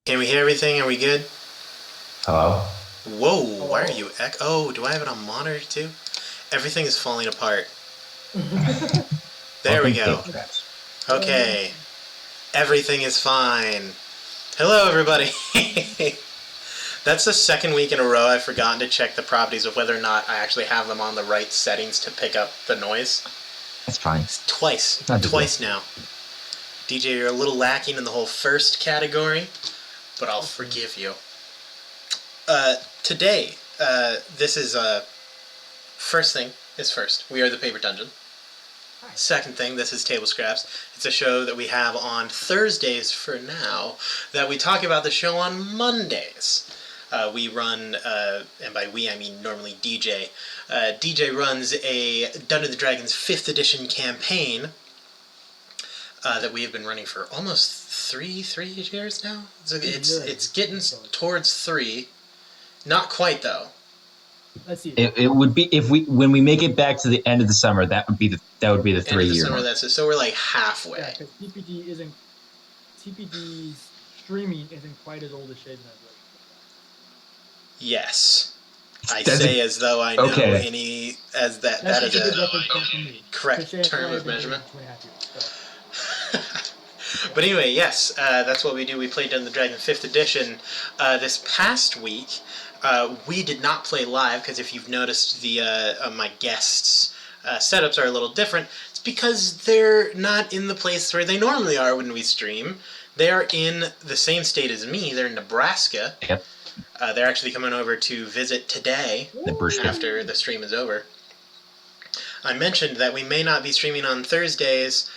Can we hear everything? Are we good? Hello? Whoa, why are Hello? you Oh, do I have it on monitor too? Everything is falling apart. There we Welcome to go. Table Scraps. Okay, everything is fine. Hello, everybody. That's the second week in a row I've forgotten to check the properties of whether or not I actually have them on the right settings to pick up the noise. That's fine. It's twice. Not a big Twice deal. now. DJ, you're a little lacking in the whole first category, but I'll forgive you. Today, this is first thing is first. We are the Paper Dungeon. Hi. Second thing, this is Table Scraps. It's a show that we have on Thursdays for now that we talk about the show on Mondays. We run, and by we I mean normally DJ. DJ runs a Dungeons & Dragons 5th edition campaign that we have been running for almost three years now. It's getting towards 3. Not quite though. Let's see. It would be when we make it back to the end of the summer, that would be the End 3-year summer, mark. that's it. So we're like halfway. Yeah, because TPD's streaming isn't quite as old as Shades and Resolution. Yes. I Does say it- as though I know Okay. any as that That's is a good a reference point for me. correct Because Shay and term I of have been measurement. doing it 2.5 years. So. But anyway, yes, that's what we do. We played Dungeons & Dragons 5th edition. This past week, we did not play live because if you've noticed, my guests' setups are a little different. It's because they're not in the place where they normally are when we stream. They are in the same state as me. They're in Nebraska. Yep. They're actually coming over to visit today Nebraska. after the stream is over. I mentioned that we may not be streaming on Thursdays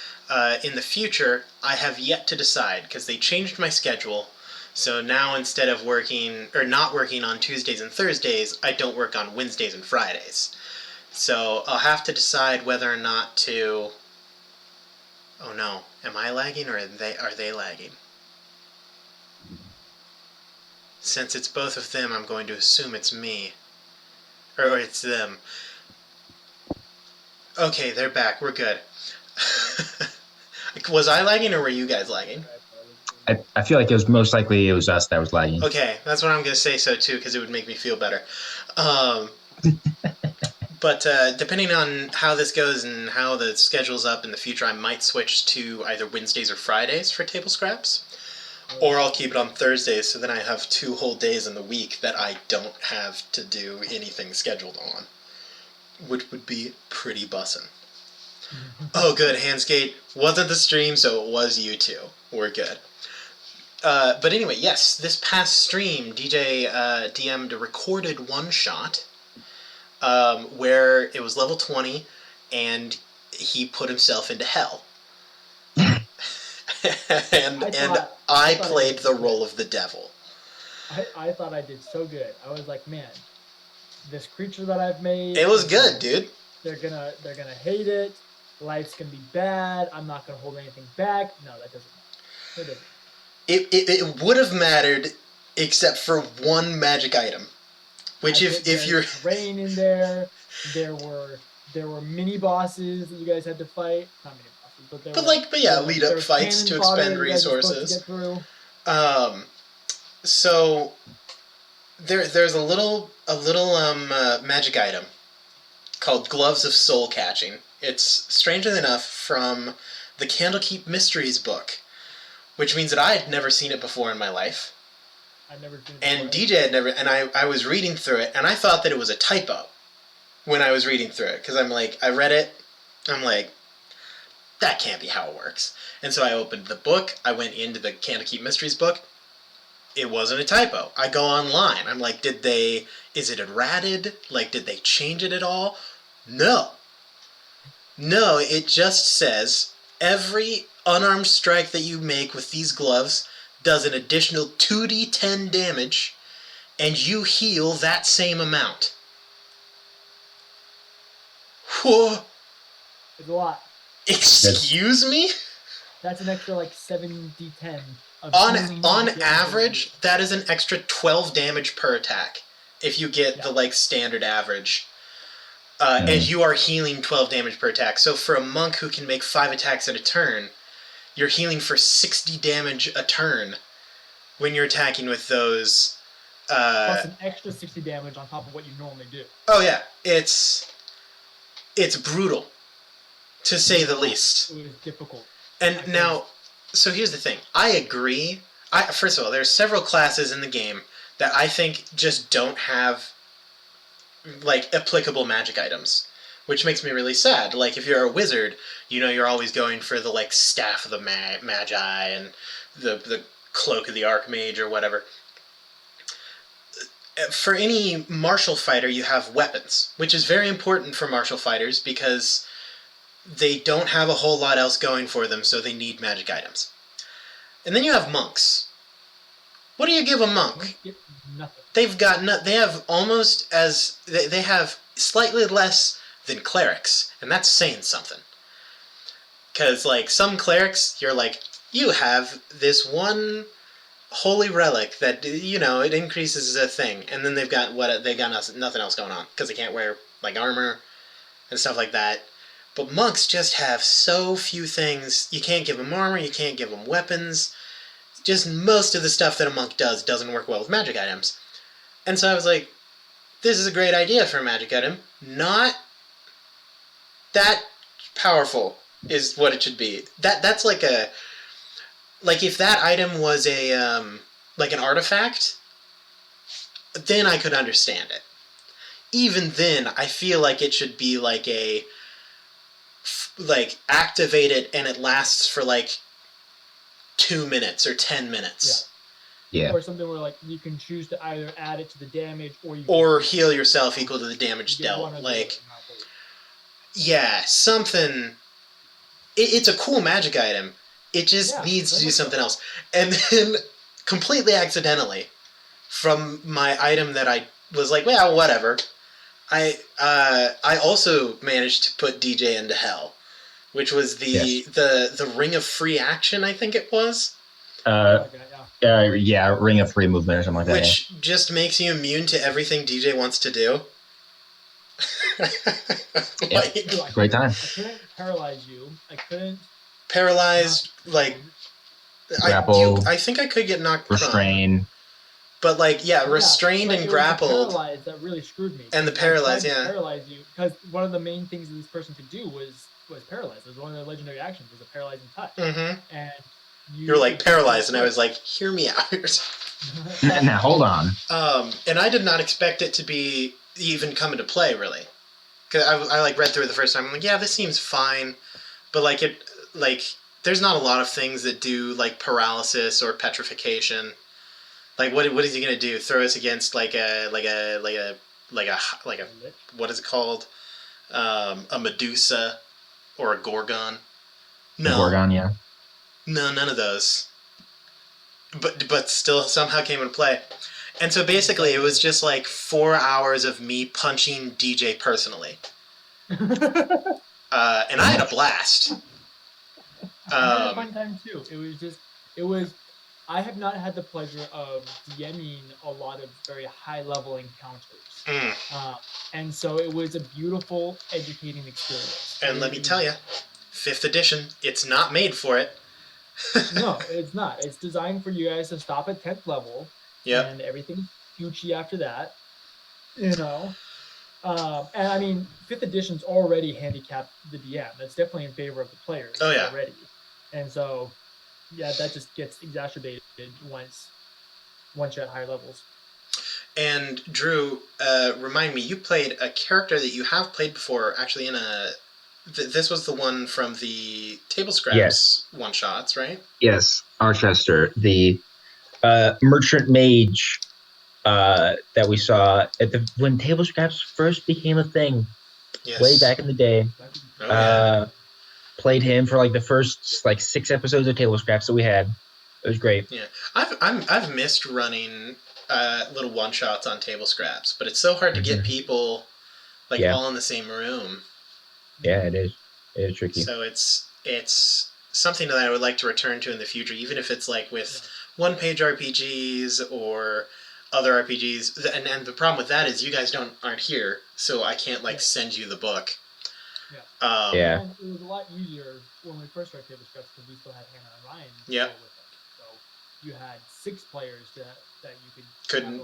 in the future. I have yet to decide because they changed my schedule. So now instead of not working on Tuesdays and Thursdays, I don't work on Wednesdays and Fridays. So I'll have to decide whether or not to. Oh no, am I lagging or are they lagging? Since it's both of them, I'm going to assume it's me. Or it's them. Okay, they're back. We're good. Was I lagging or were you guys lagging? I feel like it was us that was lagging. Okay, that's what I'm going to say so too, because it would make me feel better. But depending on how this goes and how the schedule's up in the future, I might switch to either Wednesdays or Fridays for Table Scraps. Or I'll keep it on Thursdays, so then I have 2 whole days in the week that I don't have to do anything scheduled on. Which would be pretty bussin'. Oh, good. Handskate wasn't the stream, so it was you two. We're good. But anyway, yes, this past stream, DJ DM'd a recorded one-shot where it was level 20, and he put himself into hell. and I played the role of the devil. I thought I did so good. I was like, man, this creature that I've made. It was good, dude. They're gonna hate it. Life's gonna be bad. I'm not gonna hold anything back. No, that doesn't matter. It doesn't. It would have mattered, except for one magic item, which if you're terrain in there, there were mini bosses that you guys had to fight. Not mini bosses, but lead up fights to expend resources. To get through. So there's a little magic item called Gloves of Soul Catching. It's strangely enough from the Candlekeep Mysteries book, which means that I had never seen it before in my life. I've never seen it. And DJ had never, and I was reading through it, and I thought that it was a typo when I was reading through it, because I read it, I'm like, that can't be how it works. And so I opened the book, I went into the Candlekeep Mysteries book, it wasn't a typo. I go online, I'm like, is it errated? Like, did they change it at all? No, it just says, every unarmed strike that you make with these gloves does an additional 2d10 damage, and you heal that same amount. Whoa. It's a lot. Excuse me? That's an extra like 7d10. On average, that is an extra 12 damage per attack. If you get the standard average. And you are healing 12 damage per attack. So for a monk who can make 5 attacks at a turn, you're healing for 60 damage a turn. when you're attacking with those. Plus an extra 60 damage on top of what you normally do. Oh yeah, it's brutal, to say the least. It was difficult. And now, so here's the thing. I agree. First of all, there's several classes in the game that I think just don't have like applicable magic items, which makes me really sad. Like if you're a wizard, you're always going for the like staff of the magi and the cloak of the archmage or whatever. For any martial fighter, you have weapons, which is very important for martial fighters because they don't have a whole lot else going for them, so they need magic items. And then you have monks. What do you give a monk? Nothing. They have almost as they have slightly less than clerics, and that's saying something. Because like some clerics, you're like, you have this one holy relic that it increases a thing, and then they got nothing else going on because they can't wear like armor and stuff like that. But monks just have so few things. You can't give them armor, you can't give them weapons. Just most of the stuff that a monk does doesn't work well with magic items. And so I was like, this is a great idea for a magic item. Not that powerful is what it should be. That's like if that item was a like an artifact, then I could understand it. Even then, I feel like it should be like activate it and it lasts for like 2 minutes or 10 minutes. Yeah. Or something where like you can choose to either add it to the damage or heal yourself equal to the damage dealt. Like, yeah, something. It's a cool magic item. It just needs to do something else. And then, completely accidentally, from my item that I was like, well, whatever, I also managed to put DJ into hell, which was the Ring of Free Action, I think it was. Ring of Free Movement or something like that. Which just makes you immune to everything DJ wants to do. Great time. I couldn't paralyze you. I couldn't paralyzed, like grapple. I think I could get knocked restrain. prone. But restrained and grappled. The paralyzed that really screwed me. And the paralyzed, yeah. Paralyze you because one of the main things that this person could do was paralyze. It was one of their legendary actions was a paralyzing touch. Mm-hmm. And you're like paralyzed, and I was like, hear me out. Now hold on. And I did not expect it to be even come into play really, because I read through it the first time. I'm like, yeah, this seems fine, but there's not a lot of things that do like paralysis or petrification. Like what is he gonna do? Throw us against like a what is it called? A Medusa or a Gorgon? No. Gorgon, yeah. No, none of those. But still somehow came into play. And so basically it was just like 4 hours of me punching DJ personally. And I had a blast. I had a fun time too. I have not had the pleasure of DMing a lot of very high level encounters. And so it was a beautiful, educating experience. And let me tell you, 5th edition, it's not made for it. No, it's not. It's designed for you guys to stop at 10th level. Yep. And everything's Gucci after that. And I mean, 5th edition's already handicapped the DM. That's definitely in favor of the players already. And so, yeah, that just gets exacerbated once you're at higher levels. And Drew, remind me, you played a character that you have played before, actually in a... this was the one from the Table Scraps one-shots, right? Yes, Archester, the merchant mage that we saw when Table Scraps first became a thing, way back in the day. Played him for like the first 6 episodes of Table Scraps that we had. It was great. Yeah, I've missed running little one-shots on Table Scraps, but it's so hard to get people all in the same room. Yeah, it is. It is tricky. So it's something that I would like to return to in the future, even if it's like with one-page RPGs or other RPGs. And the problem with that is you guys aren't here, so I can't send you the book. Yeah. And it was a lot easier when we first started Table Scraps because we still had Hannah and Ryan. Yeah. you had 6 players that you couldn't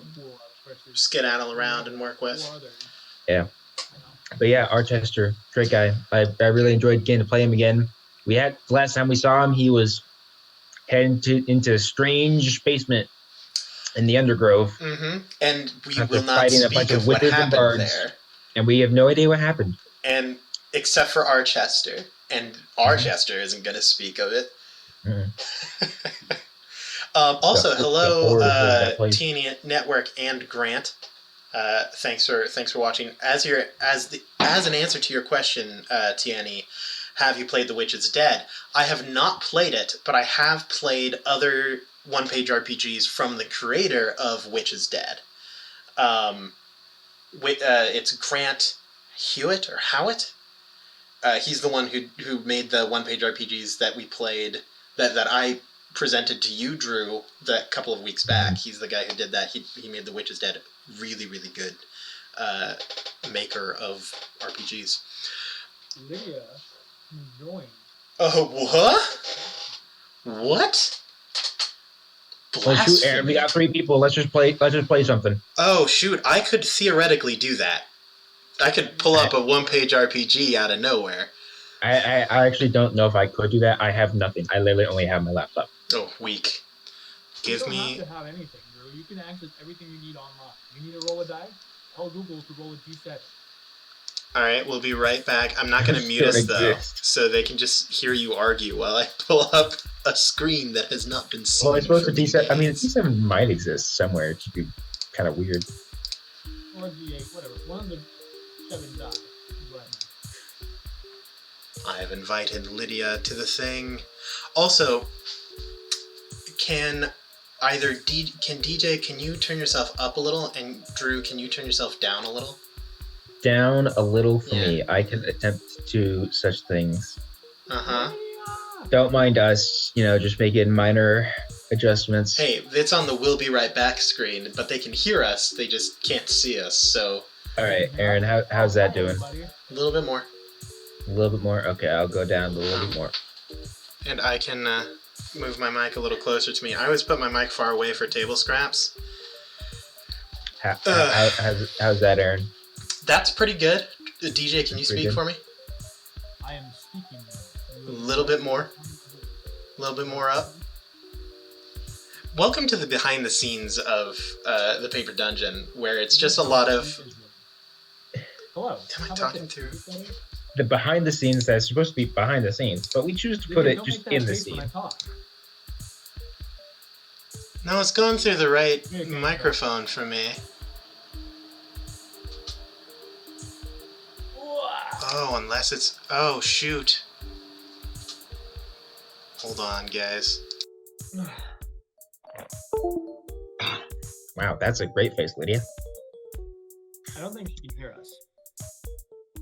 skedaddle around and work with. Yeah. But yeah, Archester, great guy. I really enjoyed getting to play him again. Last time we saw him, he was heading into a strange basement in the Undergrove. Mm-hmm. And we will not speak of what happened there. And we have no idea what happened. And except for Archester. And Archester isn't going to speak of it. Mm-hmm. Also, hello, Teen Network and Grant. Thanks for watching. As an answer to your question, Tiani, have you played The Witch is Dead? I have not played it, but I have played other one-page RPGs from the creator of Witch is Dead. It's Grant Hewitt or Howitt. He's the one who made the one-page RPGs that we played that I presented to you, Drew, that couple of weeks back. He's the guy who did that. He made The Witch is Dead. Really, really good maker of RPGs. Lydia joined. Oh, what? What? Well, shoot, Aaron, we got 3 people. Let's just play something. Oh, shoot. I could theoretically do that. I could pull up a one-page RPG out of nowhere. I actually don't know if I could do that. I have nothing. I literally only have my laptop. Oh, weak. You don't have to have anything, Drew. You can access everything you need online. You need to roll a die? Tell Google to roll a D7. All right, we'll be right back. I'm not going to mute us, though, so they can just hear you argue while I pull up a screen that has not been seen. Well, I suppose the D7... I mean, the D7 might exist somewhere. It should be kind of weird. Or D8, whatever. One of the 7 die. I have invited Lydia to the thing. Also, can you turn yourself up a little, and Drew, can you turn yourself down a little? Down a little for me. I can attempt to do such things. Don't mind us, just making minor adjustments. Hey, it's on the "We'll be right back" screen, but they can hear us. They just can't see us. So. All right, Aaron, how's that doing? A little bit more. A little bit more? Okay, I'll go down a little bit more. And I can move my mic a little closer to me. I always put my mic far away for table scraps. How's that, Aaron? That's pretty good. DJ, can you speak for me? I am speaking. A little bit more. A little bit more up. Welcome to the behind the scenes of the Paper Dungeon, where it's just a lot of... Hello. Am I talking through... The behind the scenes that's supposed to be behind the scenes, but we choose to put it just in the scene. No, it's going through the right microphone for me. Oh, unless it's... Oh, shoot. Hold on, guys. Wow, that's a great face, Lydia. I don't think she can hear us.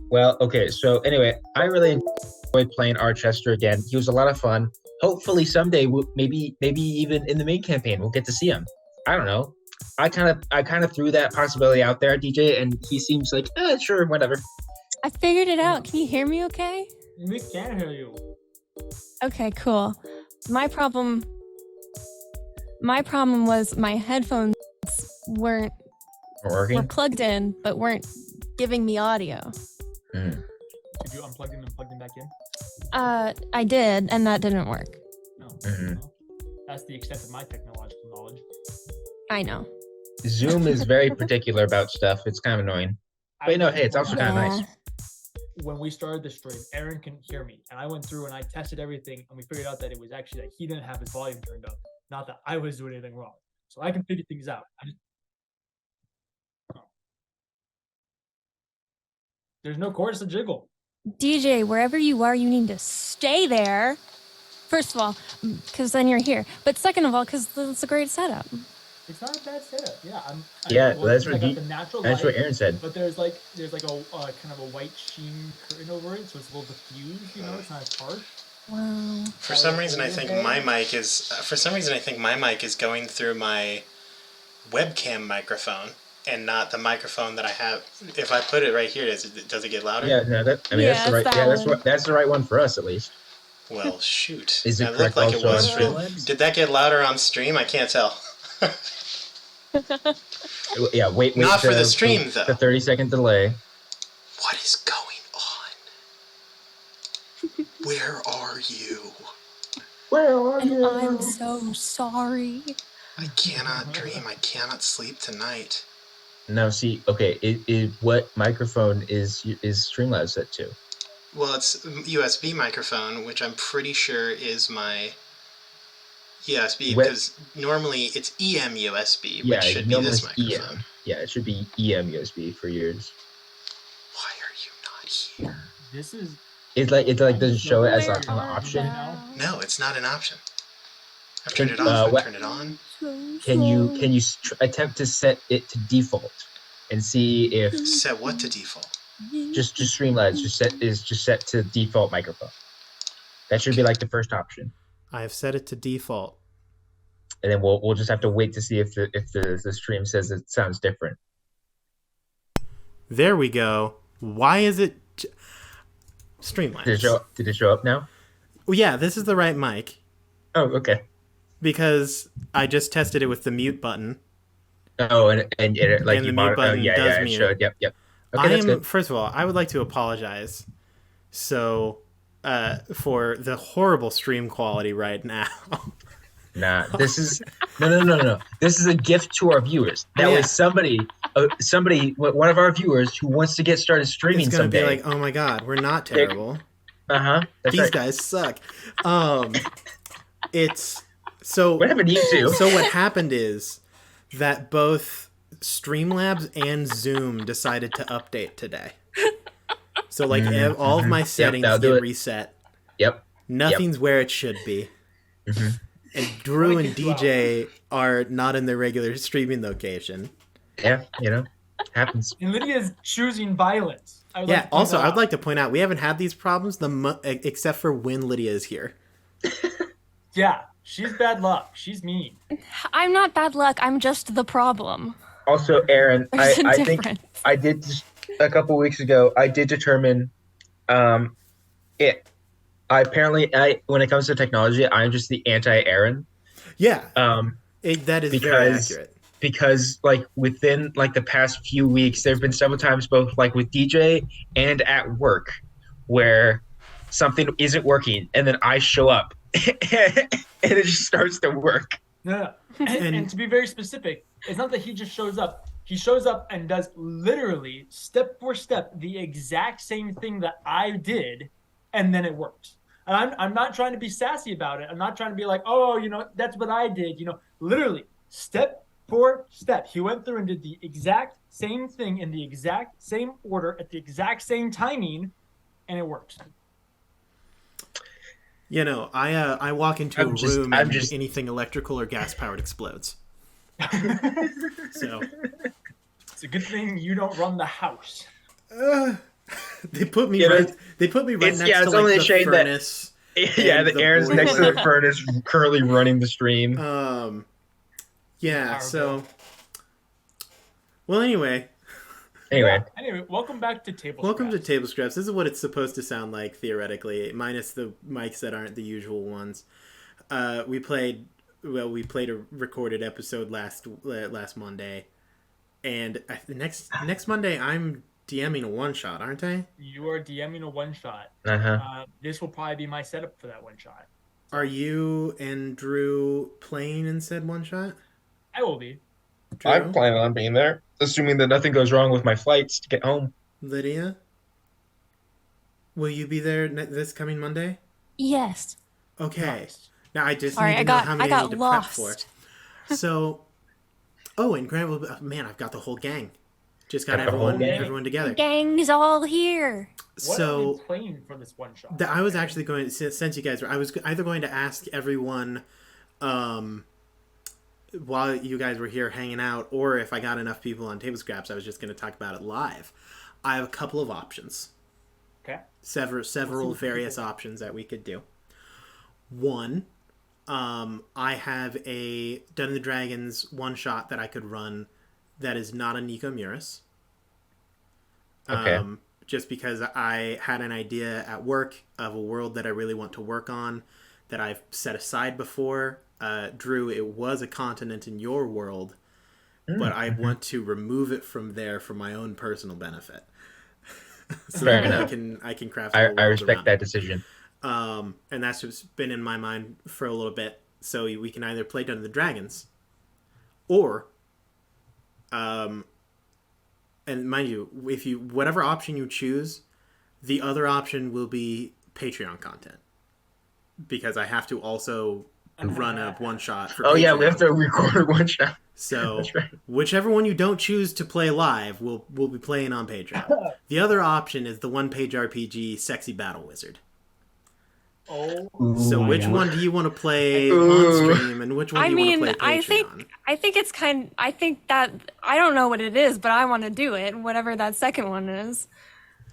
Well, okay, so anyway, I really enjoyed playing Archester again. He was a lot of fun. Hopefully someday, maybe even in the main campaign, we'll get to see him. I don't know. I kind of threw that possibility out there, DJ, and he seems like, sure, whatever. I figured it out. Can you hear me okay? We can hear you. Okay, cool. My problem was my headphones were plugged in, but weren't giving me audio. Mm. Did you unplug them and plug them back in? I did, and that didn't work. No. Mm-hmm. Well, that's the extent of my technological knowledge. I know. Zoom is very particular about stuff. It's kind of annoying. But no, hey, it's also kind of nice. When we started the stream, Aaron can hear me, and I went through and I tested everything, and we figured out that it was actually that he didn't have his volume turned up, not that I was doing anything wrong. So I can figure things out. There's no chords to jiggle. DJ, wherever you are, you need to stay there. First of all, because then you're here. But second of all, because it's a great setup. It's not a bad setup. Yeah, that's what Aaron said. But there's like a kind of a white sheen curtain over it, so it's a little diffused. It's not as harsh. Wow. For some reason, I think my mic is going through my webcam microphone and not the microphone that I have. If I put it right here, does it get louder? Yeah, no, that's the right one for us at least. Well, shoot. Is it It looked correct like it also was on for... Streamlabs? Did that get louder on stream? I can't tell. Yeah, wait. Not for the stream, though. The 30-second delay. What is going on? Where are you? Where are And you? I'm so sorry. I cannot dream. I cannot sleep tonight. No, see, okay, what microphone is Streamlabs set to? Well, it's USB microphone, which I'm pretty sure is my USB, because normally it's EM USB, which should be this microphone. EM. Yeah, it should be EM USB for yours. Why are you not here? This is. It's like doesn't show it as an Where option. are No, it's not an option. I've turned it off. I've turned it on. Can you attempt to set it to default and see if Set what to default? just Streamlabs just set to default microphone. That should be like the first option. I have set it to default. And then we'll just have to wait to see if the stream says it sounds different. There we go. Why is it Streamlabs? Did it show up now? Well, yeah, this is the right mic. Oh, okay. Because I just tested it with the mute button. Oh, and it, like, and you the mute button does it mute. showed. Yep. Okay, that's good. First of all, I would like to apologize. So, for the horrible stream quality right now. Nah, this is no. This is a gift to our viewers. That was somebody, one of our viewers who wants to get started streaming someday. It's gonna be like, oh my god, we're not terrible. These guys suck. It's so. What happened to you two? So what happened is that both Streamlabs and Zoom decided to update today. So like all of my settings get reset. Yep. Nothing's where it should be. Mm-hmm. And Drew and DJ are not in their regular streaming location. Yeah, happens. And Lydia's choosing violence. I would like to point out we haven't had these problems except for when Lydia is here. Yeah, she's bad luck. She's mean. I'm not bad luck. I'm just the problem. Also, Aaron, There's a I think difference. I did a couple weeks ago. I did determine, when it comes to technology, I'm just the anti-Aaron. Yeah. That is very accurate. Because like within like the past few weeks, there have been several times both like with DJ and at work where something isn't working, and then I show up and it just starts to work. No. And to be very specific, it's not that he just shows up. He shows up and does literally step for step the exact same thing that I did, and then it works. And I'm not trying to be sassy about it. I'm not trying to be like, oh, that's what I did. Literally step for step. He went through and did the exact same thing in the exact same order at the exact same timing, and it works. I walk into a room and anything electrical or gas powered explodes. So it's a good thing you don't run the house. They put me right next to the furnace. The Aaron's next to the furnace, currently running the stream. So. Well, anyway, welcome back to Table Scraps. Welcome to Table Scraps. This is what it's supposed to sound like theoretically, minus the mics that aren't the usual ones. We played a recorded episode last Monday, and next Monday I'm DMing a one shot, aren't I? You are DMing a one shot. This will probably be my setup for that one shot. Are you and Drew playing in said one shot? I will be. Drew? I'm planning on being there, assuming that nothing goes wrong with my flights to get home. Lydia, will you be there this coming Monday? Yes. Okay. Nice. Now I just need to know how many I need to prep for. So, and Grant man, I've got the whole gang. Just got everyone together. Gang's all here. What are you playing for this one shot? I was actually going to, since you guys were, I was either going to ask everyone while you guys were here hanging out, or if I got enough people on Table Scraps, I was just going to talk about it live. I have a couple of options. Okay. Several various options that we could do. One, I have a Dungeons and Dragons one shot that I could run that is not a Nico Muris. Okay. just because I had an idea at work of a world that I really want to work on that I've set aside before. Drew, it was a continent in your world, but I want to remove it from there for my own personal benefit. So Fair that enough. I can craft. I respect that decision. And that's just been in my mind for a little bit. So we can either play Dungeons and Dragons, or, and mind you, if you whatever option you choose, the other option will be Patreon content, because I have to also run a one shot for. Oh Patreon. yeah, we have to record one shot. So right. Whichever one you don't choose to play live, we'll be playing on Patreon. The other option is the one-page RPG Sexy Battle Wizard. Oh. So which one do you want to play on stream, and which one do you want to play Patreon? I think it's I think that I don't know what it is, but I want to do it. Whatever that second one is.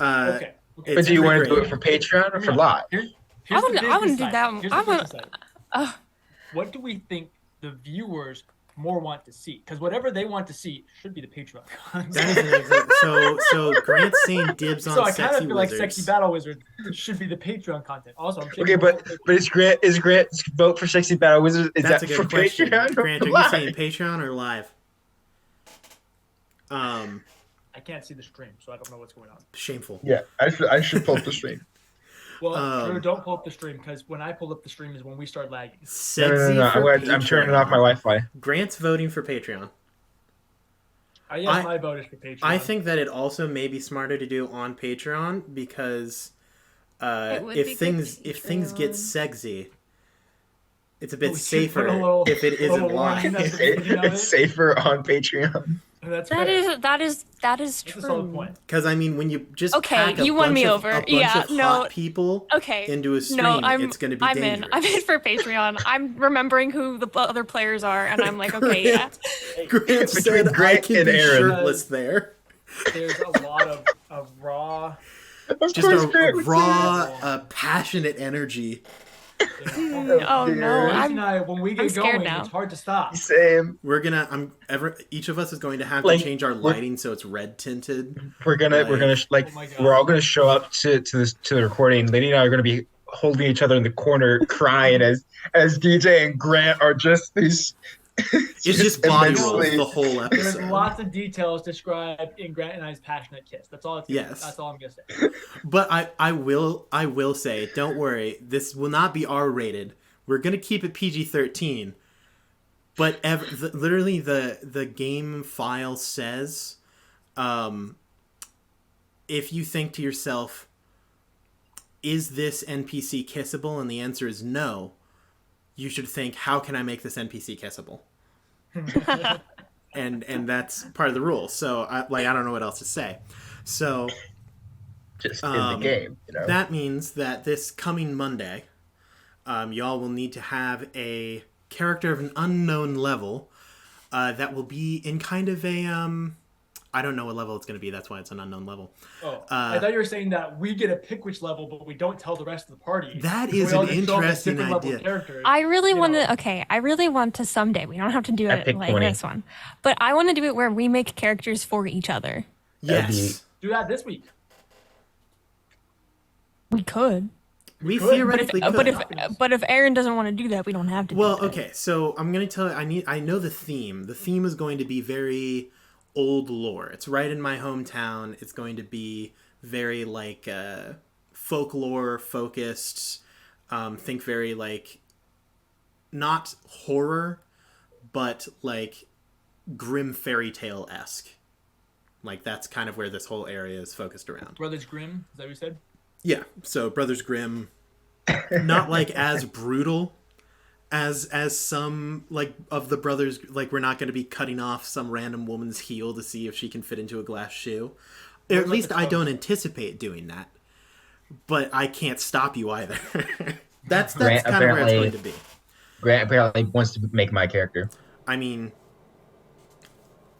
Okay. But do you want to do it for Patreon or for live? I want to do that one. What do we think the viewers more want to see? Because whatever they want to see should be the Patreon content. So Grant's saying dibs on so I Sexy kind of feel like Wizards. Sexy Battle Wizard should be the Patreon content. Also, I'm Okay, but is Grant's vote for Sexy Battle Wizard? That's that a good for question. Patreon? Grant, are you saying Patreon or live? I can't see the stream, so I don't know what's going on. Shameful. Yeah, I should pull up the stream. Well, Drew, don't pull up the stream, because when I pull up the stream is when we start lagging. No. I'm turning off my Wi-Fi. Grant's voting for Patreon. My vote is for Patreon. I think that it also may be smarter to do on Patreon, because if things get sexy, it's a bit safer if it isn't live. It's safer on Patreon. That is true. That's a solid point. Because I mean, when you just pack you won me over. a bunch of hot people into a stream, it's going to be dangerous. I'm in for Patreon. I'm remembering who the other players are, and I'm like, okay, yeah. Grant said I can be shirtless there. There's a lot of raw, just a raw, passionate energy. Oh no! When we get going, it's hard to stop. Same. We're gonna. Each of us is going to have to change our lighting so it's red tinted. We're all gonna show up to the recording. Lady and I are gonna be holding each other in the corner, crying as DJ and Grant are just these. It's just body rolls the whole episode. There's lots of details described in Grant and I's passionate kiss. That's all. That's all I'm gonna say. But I will say, don't worry. This will not be R-rated. We're gonna keep it PG-13. But literally, the game file says, if you think to yourself, is this NPC kissable? And the answer is no. You should think, how can I make this NPC kissable? and that's part of the rule. So I don't know what else to say. So just in the game, that means that this coming Monday, y'all will need to have a character of an unknown level that will be in kind of a I don't know what level it's going to be. That's why it's an unknown level. I thought you were saying that we get to pick which level, but we don't tell the rest of the party. That is an interesting idea. I really want to. Okay, I really want to someday. We don't have to do it like this one, but I want to do it where we make characters for each other. Yes, do that this week. We could. We theoretically could. But if Aaron doesn't want to do that, we don't have to. Well, okay. So I'm going to tell you. I know the theme. The theme is going to be very old lore. It's right in my hometown. It's going to be very folklore focused. Think very not horror, but grim fairy tale esque. That's kind of where this whole area is focused around. Brothers Grimm, is that what you said? Yeah. So Brothers Grimm, not as brutal as some of the brothers. We're not going to be cutting off some random woman's heel to see if she can fit into a glass shoe. Or at least I don't anticipate doing that. But I can't stop you either. that's kind of where it's going to be. Grant apparently wants to make my character. I mean,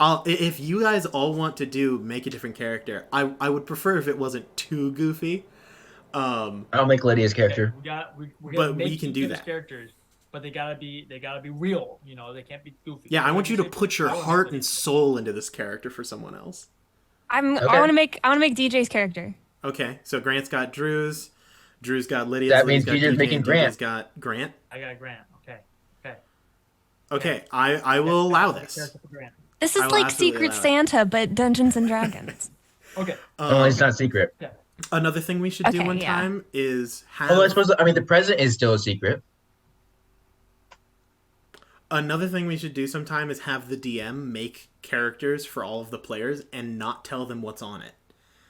if you guys all want to make a different character, I would prefer if it wasn't too goofy. I'll make Lydia's character. But we can do that. Characters. But they gotta be real, They can't be goofy. Yeah, I want you to put your heart and soul into this character for someone else. I want to make DJ's character. Okay, so Grant's got Drew's. Drew's got Lydia's. That Lydia's means got DJ's DJ, making and Grant. DJ's got Grant. I got Grant. Okay. Okay, I will allow this. This is I will like absolutely Secret allow it. Santa, but Dungeons and Dragons. Okay. Only it's not secret. Yeah. Another thing we should do Okay, one yeah. time is have. Although I suppose the present is still a secret. Another thing we should do sometime is have the DM make characters for all of the players and not tell them what's on it.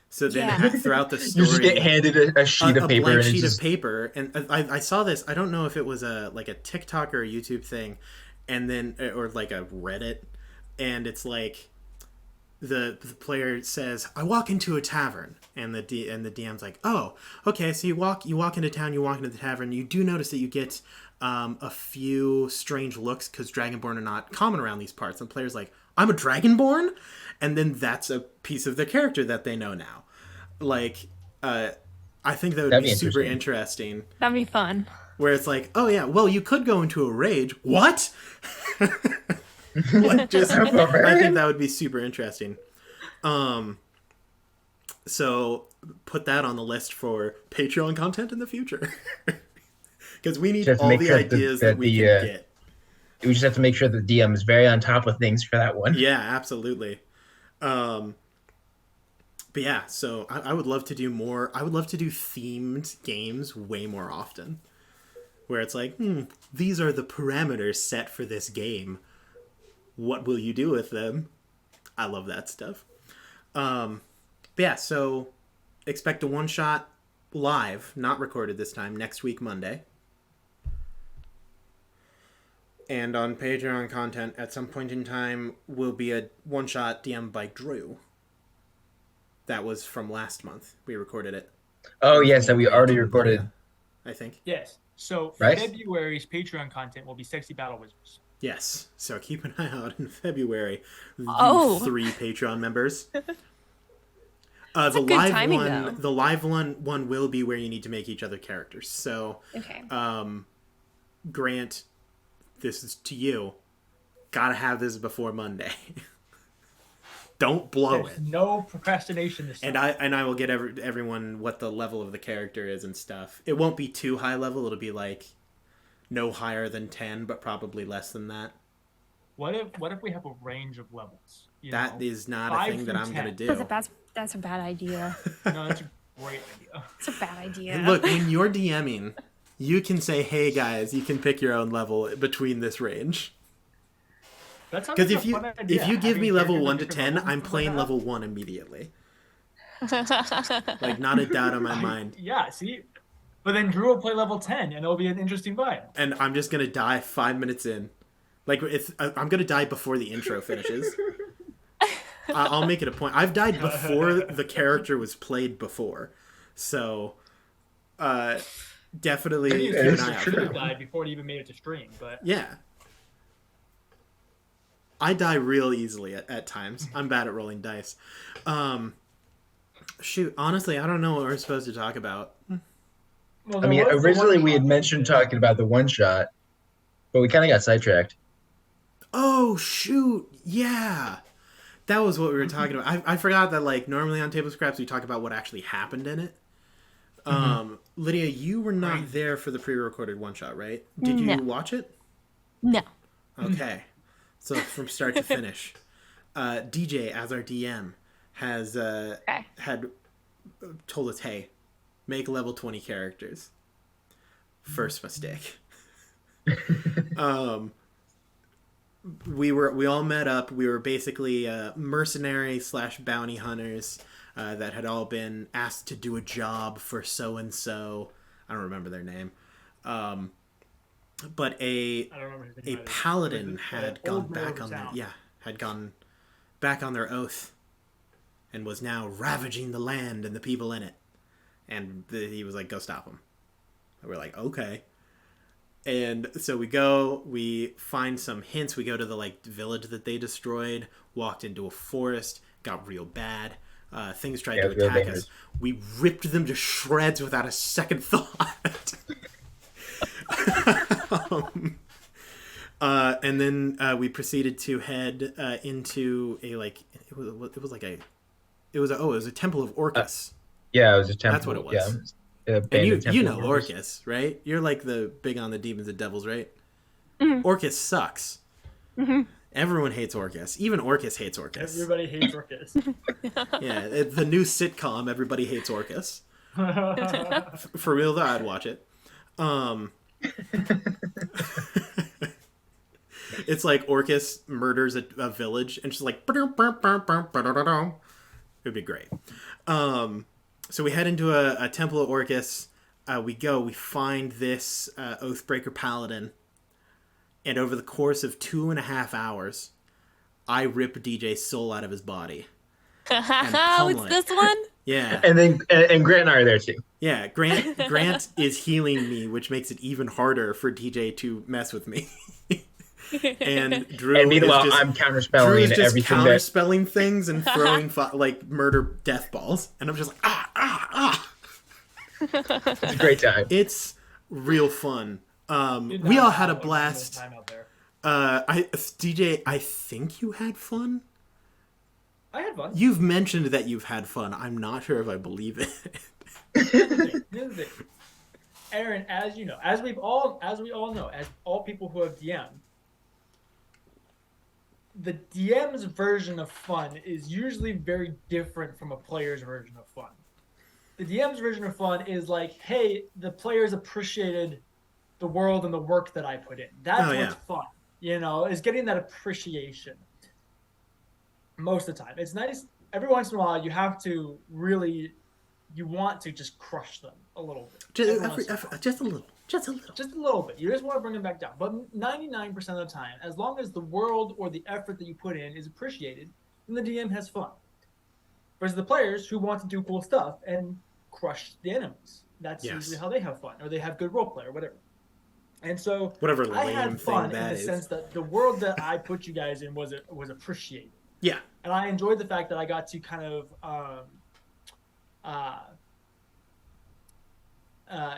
So then Yeah. throughout the story, You just get handed a sheet of paper blank and sheet it's just of paper. And I saw this. I don't know if it was a TikTok or a YouTube thing, and then or like a Reddit, and it's like the player says, "I walk into a tavern," and the DM's like, "Oh, okay. So you walk into town. You walk into the tavern. You do notice that you get a few strange looks because Dragonborn are not common around these parts." And the player's like, "I'm a Dragonborn," and then that's a piece of their character that they know now. Like, I think that would That'd be be super interesting. That'd be fun. Where it's like, oh yeah, well you could go into a rage. What? What just? I think that would be super interesting. So put that on the list for Patreon content in the future, because we need all the ideas that we can get. We just have to make sure the DM is very on top of things for that one. Yeah, absolutely. But yeah, so I would love to do more. I would love to do themed games way more often, where it's like, these are the parameters set for this game. What will you do with them? I love that stuff. But yeah, so expect a one-shot live, not recorded this time, next week, Monday. And on Patreon content, at some point in time, will be a one-shot DM by Drew. That was from last month. We recorded it. Oh, yes, that we already recorded. I think. Yes. So Right? February's Patreon content will be Sexy Battle Wizards. Yes. So keep an eye out in February. Oh. 3 Patreon members. That's The a good live timing, one, though. the live one will be where you need to make each other characters. So, Okay. Grant, this is to you. Gotta have this before Monday. Don't blow There's it. no procrastination this time. And I will get everyone what the level of the character is and stuff. It won't be too high level. It'll be like no higher than 10, but probably less than that. What if we have a range of levels? That is not a 5 thing that through I'm 10. going to do. That's a bad idea. No, that's a great idea. It's a bad idea. Look, when you're DMing, you can say, "Hey guys, you can pick your own level between this range." That sounds Because like a fun idea, if you give having me level characters 1 at to different 10, levels I'm and stuff playing like level 1 immediately. Like, not a doubt in my mind. Yeah, see? But then Drew will play level 10, and it'll be an interesting vibe. And I'm just gonna die 5 minutes in. Like, I'm gonna die before the intro finishes. I'll make it a point. I've died before the character was played before, so definitely keep an eye out for Should have that one. died before it even made it to stream, but Yeah. I die real easily at times. I'm bad at rolling dice. Shoot, honestly, I don't know what we're supposed to talk about. well, I mean, there was the originally one we had shot. mentioned talking about the one shot, but we kind of got sidetracked. Oh, shoot. Yeah. That was what we were talking about. I forgot that, like, normally on Table Scraps we talk about what actually happened in it. Lydia, you were not there for the pre-recorded one-shot, right? Did you No. watch it? No. Okay. So from start to finish. DJ, as our DM, has had told us, hey, make level 20 characters. First mistake. We all met up. We were basically mercenary / bounty hunters that had all been asked to do a job for so and so. I don't remember their name. But I don't remember his name either. paladin Was it had the gone old back ruler on their town? had gone back on their oath, and was now ravaging the land and the people in it. And he was like, "Go stop him." And we're like, "Okay." And so we find some hints. We go to the village that they destroyed, walked into a forest, got real bad. Things tried to attack us. We ripped them to shreds without a second thought. And then we proceeded to head into a it was a temple of Orcus. Yeah, it was a temple. That's what it was. Yeah, and you know Orcus, right? You're like the big on the demons and devils, right? Mm-hmm. Orcus sucks. Mm-hmm. Everyone hates Orcus. Even Orcus hates Orcus. Everybody hates Orcus. Yeah, the new sitcom, Everybody Hates Orcus. For real though, I'd watch it. It's like Orcus murders a village, and she's like, it'd be great. So we head into a temple of Orcus. We find this Oathbreaker paladin, and over the course of 2.5 hours, I rip DJ's soul out of his body. Oh, it's this one? Yeah. And then Grant and I are there too. Yeah, Grant is healing me, which makes it even harder for DJ to mess with me. And Drew and meanwhile, is just, I'm counterspelling Drew is just everything. Counterspelling things and throwing like murder death balls, and I'm just like It's a great time. It's real fun. We all had a blast. DJ, I think you had fun. I had fun. You've mentioned that you've had fun. I'm not sure if I believe it. Here's the thing. Aaron, as you know, as we all know, as all people who have DM'd, the DM's version of fun is usually very different from a player's version of fun. The DM's version of fun is like, hey, the players appreciated the world and the work that I put in. That's what's fun. You know, is getting that appreciation. Most of the time. It's nice. Every once in a while, you have to really, you want to just crush them a little bit. Just a little. Just a little bit. You just want to bring them back down. But 99% of the time, as long as the world or the effort that you put in is appreciated, then the DM has fun. Versus the players who want to do cool stuff and crush the enemies. That's usually how they have fun, or they have good roleplay or whatever. And so whatever I had fun that in the sense that the world that I put you guys in was appreciated. Yeah. And I enjoyed the fact that I got to kind of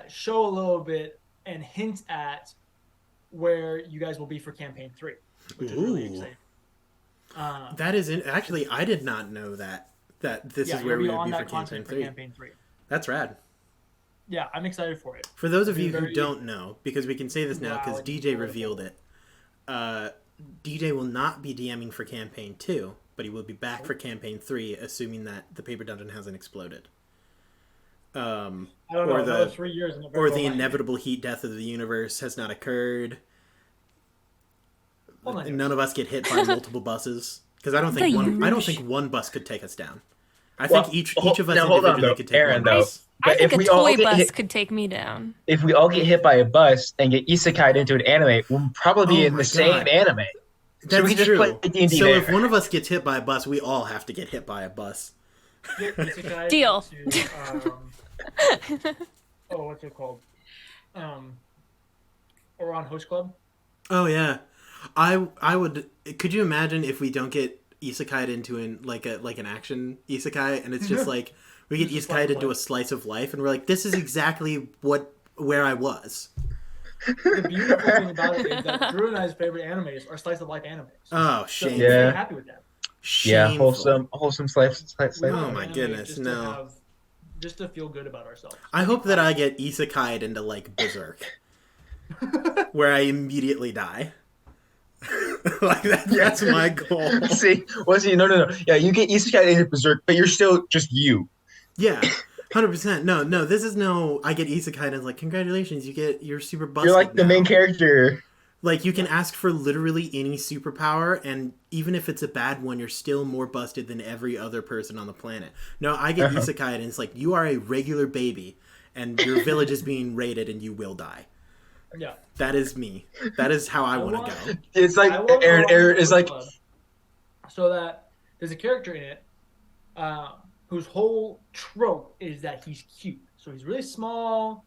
show a little bit and hint at where you guys will be for campaign 3, which is really exciting. That is actually, I did not know that this is where we would be for campaign 3. That's rad. Yeah, I'm excited for it. For those of you who don't know, because we can say this now because DJ revealed it, DJ will not be DMing for campaign 2, but he will be back for campaign 3, assuming that the paper dungeon hasn't exploded. I don't know, another 3 years. Or the inevitable heat death of the universe has not occurred. None of us get hit by multiple buses, because I don't think one bus could take us down. I think each of us individually could take one bus. I think a toy bus could take me down. If we all get hit by a bus and get isekai'd into an anime, we'll probably be in the same anime. That's so we true. Just play D&D so there. if one of us gets hit by a bus, we all have to get hit by a bus. Deal. What's it called? Or on Host Club? Oh yeah, I would. Could you imagine if we don't get isekai'd into an action isekai, and it's just like we get isekai'd into a slice of life, and we're like, this is exactly where I was. The beautiful thing about it is that Drew and I's favorite animes are slice of life animes. Oh, shame! So we're happy with that. Shameful. Wholesome slice. Oh my goodness, no! Just to feel good about ourselves. I hope that I get isekai'd into like Berserk, where I immediately die. Like that's my goal. No. Yeah, you get isekai'd into Berserk, but you're still just you. Yeah. 100%. No, this is no. I get isekai and it's like, congratulations, you're super busted. You're like the main character. Like, you can ask for literally any superpower, and even if it's a bad one, you're still more busted than every other person on the planet. No, I get isekai and it's like, you are a regular baby, and your village is being raided, and you will die. Yeah. That is me. That is how I want to go. It's like, Aaron is like... So that there's a character in it, whose whole trope is that he's cute. So he's really small,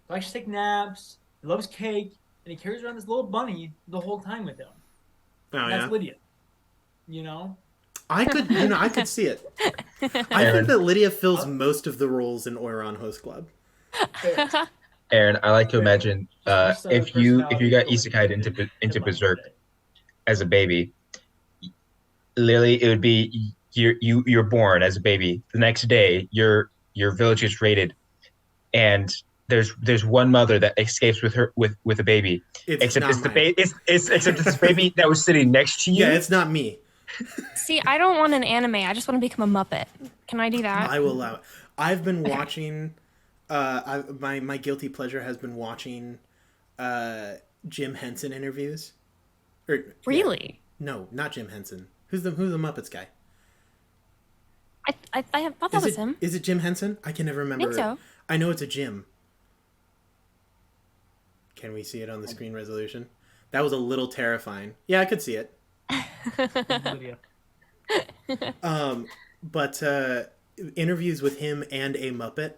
likes to take naps, he loves cake, and he carries around this little bunny the whole time with him. And that's Lydia. You know? I could see it. I think that Lydia fills most of the roles in Oiron Host Club. Aaron, I like to imagine if you got isekai'd into Berserk as a baby, literally it would be you're born as a baby. The next day, your your village gets raided, and there's one mother that escapes with a baby. Except it's the baby. Except it's the baby that was sitting next to you. Yeah, it's not me. See, I don't want an anime. I just want to become a Muppet. Can I do that? I will allow it. I've been watching. My guilty pleasure has been watching Jim Henson interviews. Really? Yeah. No, not Jim Henson. Who's the Muppets guy? I thought that was him. Is it Jim Henson? I can never remember. I think so. I know it's a Jim. Can we see it on the screen resolution? That was a little terrifying. Yeah, I could see it. But interviews with him and a Muppet,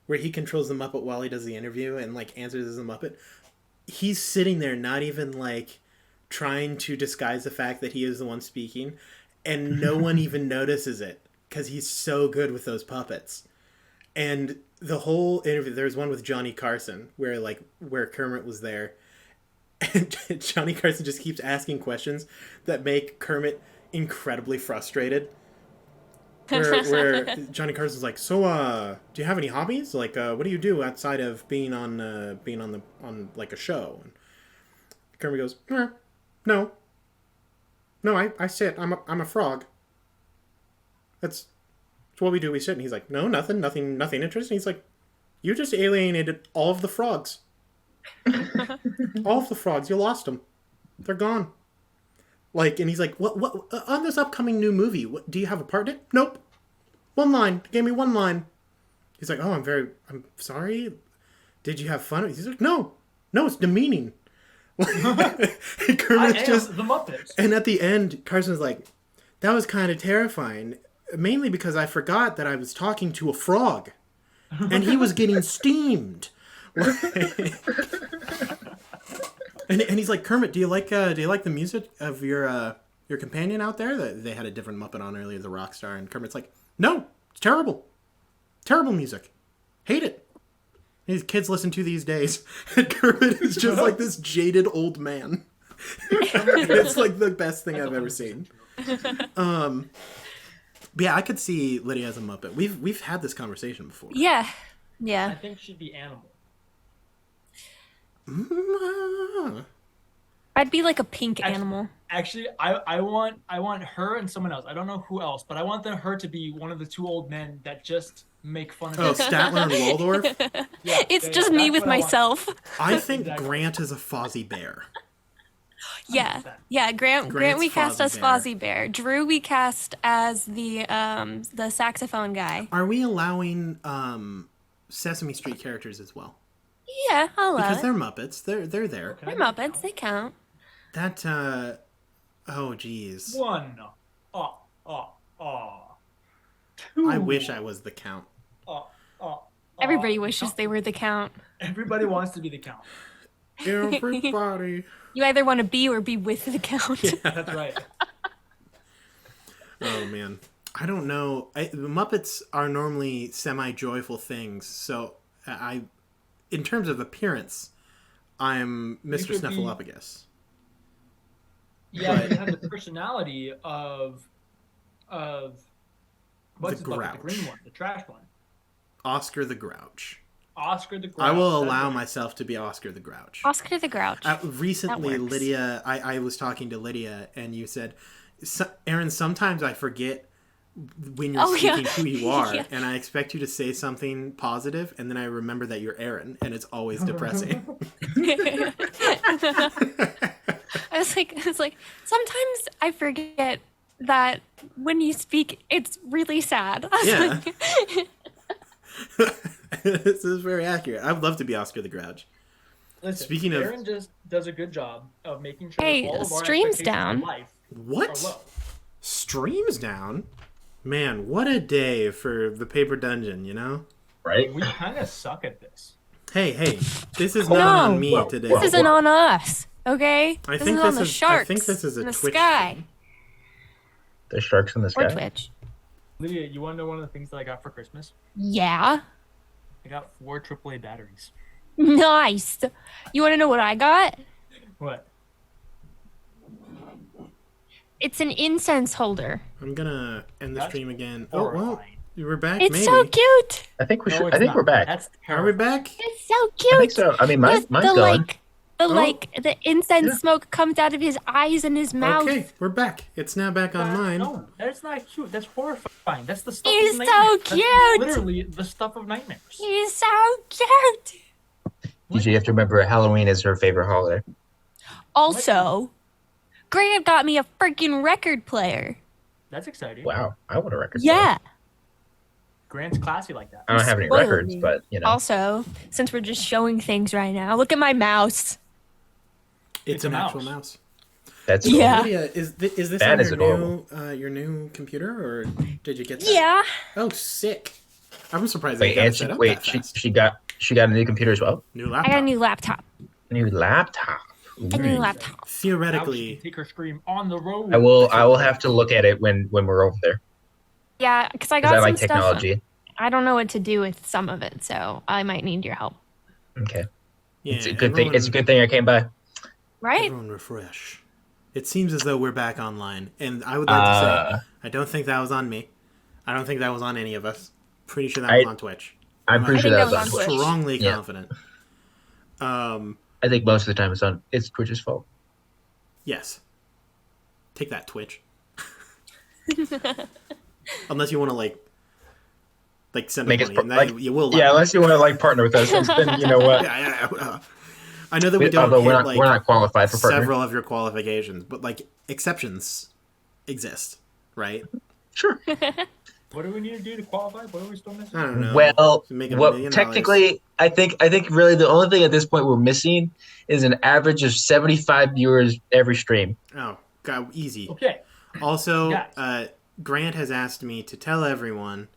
where he controls the Muppet while he does the interview and like answers as a Muppet. He's sitting there, not even like trying to disguise the fact that he is the one speaking, and no one even notices it because he's so good with those puppets. And the whole interview, there's one with Johnny Carson where Kermit was there, and Johnny Carson just keeps asking questions that make Kermit incredibly frustrated. Where Johnny Carson's like, so do you have any hobbies? Like, what do you do outside of being on like a show? And Kermit goes, no, I sit. I'm a frog. That's what we do. We sit. And he's like, no, nothing interesting. He's like, you just alienated all of the frogs. All of the frogs. You lost them. They're gone. Like, and he's like, what on this upcoming new movie, do you have a part in it? Nope. One line. Gave me one line. He's like, oh, I'm sorry. Did you have fun? He's like, no, it's demeaning. Kermit's just the Muppets. And at the end, Carson's like, that was kind of terrifying, mainly because I forgot that I was talking to a frog, and he was getting steamed. And he's like, Kermit, do you like the music of your companion out there? They had a different Muppet on earlier, the rock star, and Kermit's like, no, it's terrible music, hate it. These kids listen to these days, and Kermit is just like this jaded old man. It's like the best thing I've ever seen. But yeah, I could see Lydia as a Muppet. We've had this conversation before. Yeah. I think she'd be animal. I'd be like a pink animal. Actually, I want her and someone else. I don't know who else, but I want her to be one of the two old men that just make fun of. Oh, Statler and Waldorf. Yeah, it's just me with myself. I think Grant is a Fozzie Bear. Yeah. Grant we cast as Fozzie Bear. Drew we cast as the saxophone guy. Are we allowing Sesame Street characters as well? Yeah, I'll allow because it. they're Muppets. They're there. They're Muppets. They count. That oh geez. One. Two. I wish I was the Count. Everybody wishes they were the Count. Everybody wants to be the Count. Everybody. You either want to be or be with the Count. Yeah, that's right. Oh man, I don't know. The Muppets are normally semi-joyful things, so in terms of appearance, I'm Mr. Snuffleupagus. Yeah, you have the personality of what's the the Grouch. The green one, the trash one. Oscar the Grouch. Oscar the Grouch. I will allow myself to be Oscar the Grouch. Oscar the Grouch. Recently, Lydia, I was talking to Lydia, and you said, Aaron, sometimes I forget when you're speaking who you are, and I expect you to say something positive, and then I remember that you're Aaron, and it's always depressing. I was like, sometimes I forget that when you speak, it's really sad. Yeah. This is very accurate. I would love to be Oscar the Grouch. Listen, Speaking of, Aaron just does a good job of making sure hey, that all of our streams expectations down. in life what? are low. Streams down? Man, what a day for the Paper Dungeon, you know? Right? We kind of suck at this. Hey, this is not on me today. This isn't on us, okay? I This think is on the sharks. I think this is a in the Twitch sky. thing. There's sharks in the sky. Or Twitch. Lydia, you want to know one of the things that I got for Christmas? Yeah. I got 4 AAA batteries. Nice. You want to know what I got? What? It's an incense holder. I'm gonna end the stream again. Horrifying. We're back. It's maybe. so cute. I think we No, should. it's I think not. we're back. That's Are we back? It's so cute. I think so. I mean, mine's the going. the incense Yeah. smoke comes out of his eyes and his mouth. Okay, we're back. It's now back on mine. No, that's not cute. That's horrifying. That's the stuff He's of so nightmares. cute. That's literally the stuff of nightmares. He's so cute. DJ, you have to remember Halloween is her favorite holiday. Also, Grant got me a freaking record player. That's exciting. Wow, I want a record. player. Yeah. Grant's classy like that. I don't have any Spoiled records, me. but you know. Also, since we're just showing things right now, look at my mouse. It's a an mouse. actual mouse. That's Yeah. Lydia, is this That on is your new computer, or did you get that? Yeah. Oh, sick! I'm surprised. Wait, they got it and set up wait, that she fast. she got a new computer as well. New I laptop. got a new laptop. New laptop. A new Ooh. laptop. Now she Theoretically, can take her scream on the road. I will have to look at it when we're over there Yeah, because I because got I some like stuff. technology. I don't know what to do with some of it, so I might need your help. Okay, yeah, it's a good thing. It's a good thing I came by. Right? Everyone refresh. It seems as though we're back online, and I would like to say I don't think that was on me. I don't think that was on any of us. Pretty sure that was on Twitch. I'm pretty sure think that that was was on on Twitch. Strongly Yeah. confident. I think most of the time it's Twitch's fault. Yes. Take that, Twitch. Unless you want to like send Make us us money, and that you will. Yeah, unless you want to partner with us, then you know what. Yeah. I know that we don't Although hit we're not qualified for partner. several of your qualifications, but exceptions exist, right? Sure. What do we need to do to qualify? What are we still missing? I don't know. Well, Make $1 what million. technically, I think really the only thing at this point we're missing is an average of 75 viewers every stream. Oh, God, easy. Okay. Also, Yes. Grant has asked me to tell everyone,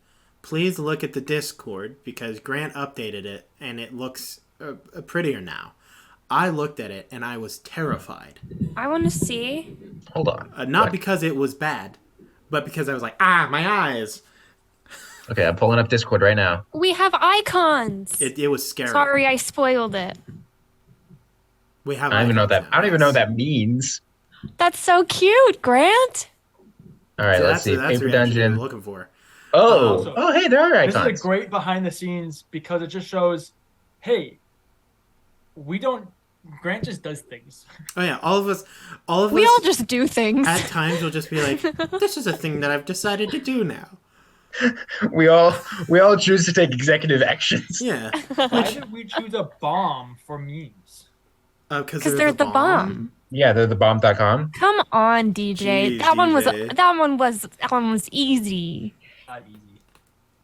please look at the Discord because Grant updated it and it looks prettier now. I looked at it and I was terrified. I want to see. Hold on. Not What? because it was bad, but because I was like, my eyes. Okay, I'm pulling up Discord right now. We have icons. It was scary. Sorry, I spoiled it. We have. I don't even know icons that. now, I don't even know yes. what that means. That's so cute, Grant. All right, So let's see. that's Paper the reaction we were Dungeon. looking for. Oh, So- hey, there are This is icons. a great behind the scenes because it just shows, hey, we don't. Grant just does things. Oh yeah, all of us We all just do things. at times will just be like, this is a thing that I've decided to do now. We all choose to take executive actions. Yeah, Why did we choose a bomb for memes? because Because they're the bomb. Yeah, they're the bomb.com. Come on, DJ. Jeez, that one was DJ. that one was easy. Not easy.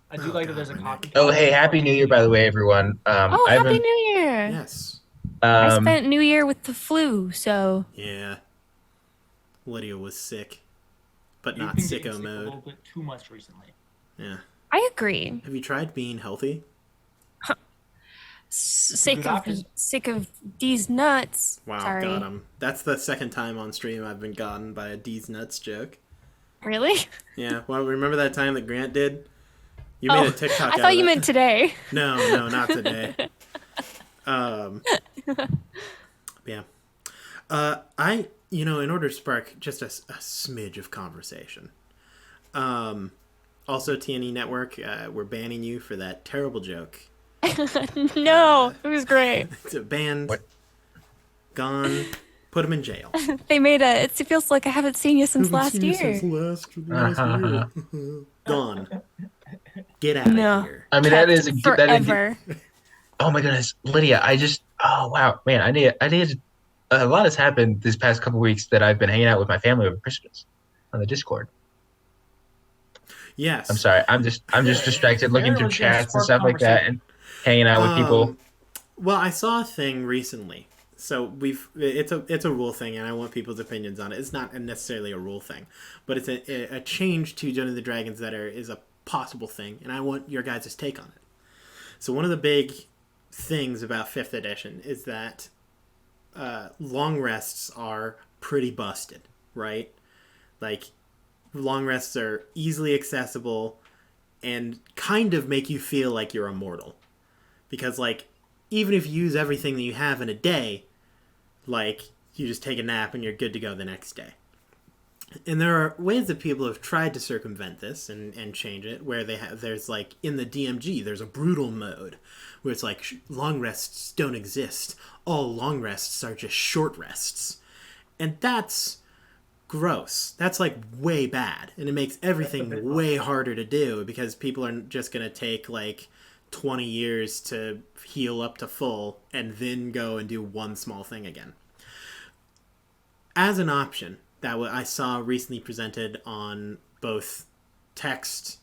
I do like that there's a copy. Oh, hey, Happy New Year, by the way, everyone. Oh, I've Happy been, New Year. Yes. I spent New Year with the flu, so Yeah. Lydia was sick, but You've not been getting sicko sick a mode. little bit too much recently. Yeah. I agree. Have you tried being healthy? Good option. Sick of these nuts. Wow, Sorry. got him. That's the second time on stream I've been gotten by a D's nuts joke. Really? Yeah. Well, remember that time that Grant did? You made a TikTok. I out thought of you it. meant today. No, not today. Yeah. In order to spark just a smidge of conversation. Also, TNE Network, we're banning you for that terrible joke. No, it was great. It's banned, What? gone, put him in jail. They made it feels like I haven't seen you since last year. Gone. Get out No. of here. I mean, that is a good. That is, forever. oh my goodness, Lydia! Oh wow, man! I need. A lot has happened this past couple weeks that I've been hanging out with my family over Christmas on the Discord. Yes. I'm sorry. I'm just distracted looking through Everyone's getting chats and spark stuff like that and hanging out with people. Well, I saw a thing recently. So it's a rule thing, and I want people's opinions on it. It's not necessarily a rule thing, but it's a change to Dungeons and Dragons that is a possible thing, and I want your guys' take on it. So one of the big things about 5th edition is that long rests are pretty busted, right? Like, long rests are easily accessible and kind of make you feel like you're immortal. Because, like, even if you use everything that you have in a day, like, you just take a nap and you're good to go the next day. And there are ways that people have tried to circumvent this and change it, where there's like in the DMG there's a brutal mode where it's like long rests don't exist. All long rests are just short rests. And that's gross. That's like way bad. And it makes everything way harder to do because people are just going to take like 20 years to heal up to full and then go and do one small thing again. As an option that I saw recently presented on both text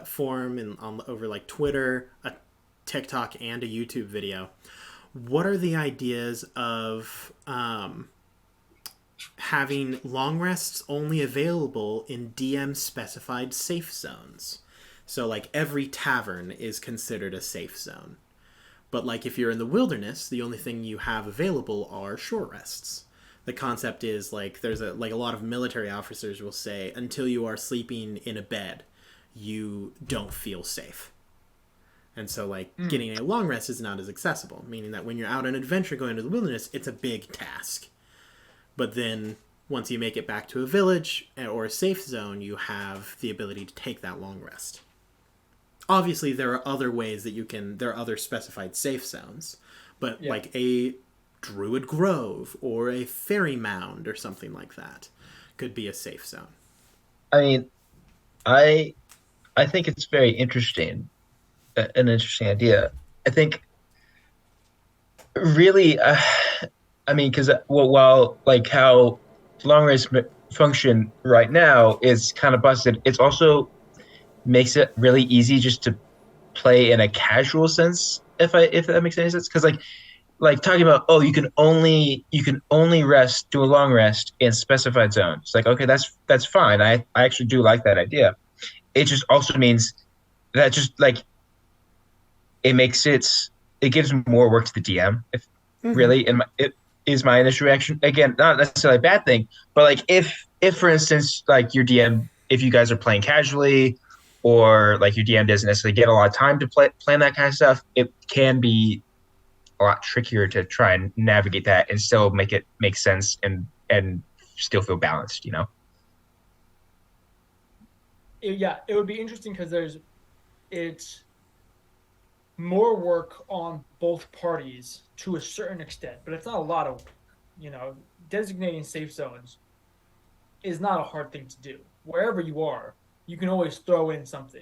form and over like Twitter, a TikTok, and a YouTube video, what are the ideas of having long rests only available in DM specified safe zones? So like every tavern is considered a safe zone. But like if you're in the wilderness, the only thing you have available are short rests. The concept is like there's a lot of military officers will say until you are sleeping in a bed, you don't feel safe. And so like getting a long rest is not as accessible, meaning that when you're out on an adventure going to the wilderness, it's a big task. But then once you make it back to a village or a safe zone, you have the ability to take that long rest. Obviously, there are other ways that there are other specified safe zones, but like a Druid Grove or a fairy mound or something like that could be a safe zone. I mean, I think it's very interesting, an interesting idea. I think really, I mean, because while like how long race function right now is kind of busted, it's also makes it really easy just to play in a casual sense. If that makes any sense, because like talking about you can only do a long rest in specified zones. It's like, okay, that's fine. I actually do like that idea. It just also means that just like it gives more work to the DM. If really, it is my initial reaction. Again, not necessarily a bad thing, but like if for instance like your DM, if you guys are playing casually, or like your DM doesn't necessarily get a lot of time to plan that kind of stuff, it can be a lot trickier to try and navigate that and still make it make sense and still feel balanced, you know? Yeah, it would be interesting because it's more work on both parties to a certain extent, but it's not a lot of, designating safe zones is not a hard thing to do. Wherever you are, you can always throw in something,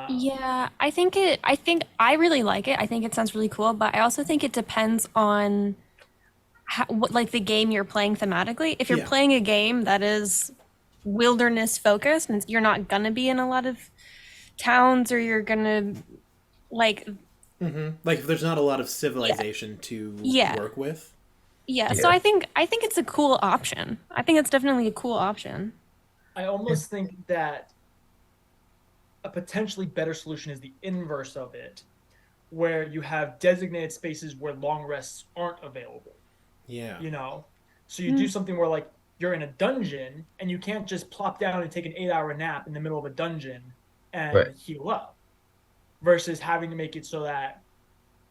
Yeah, I think I really like it. I think it sounds really cool, but I also think it depends on like the game you're playing thematically. If you're playing a game that is wilderness focused and you're not gonna be in a lot of towns, or you're gonna like like if there's not a lot of civilization to work with. Yeah, so I think it's a cool option. I think it's definitely a cool option. I almost think that a potentially better solution is the inverse of it, where you have designated spaces where long rests aren't available. Yeah. So you do something where like you're in a dungeon and you can't just plop down and take an 8-hour nap in the middle of a dungeon and heal up, versus having to make it so that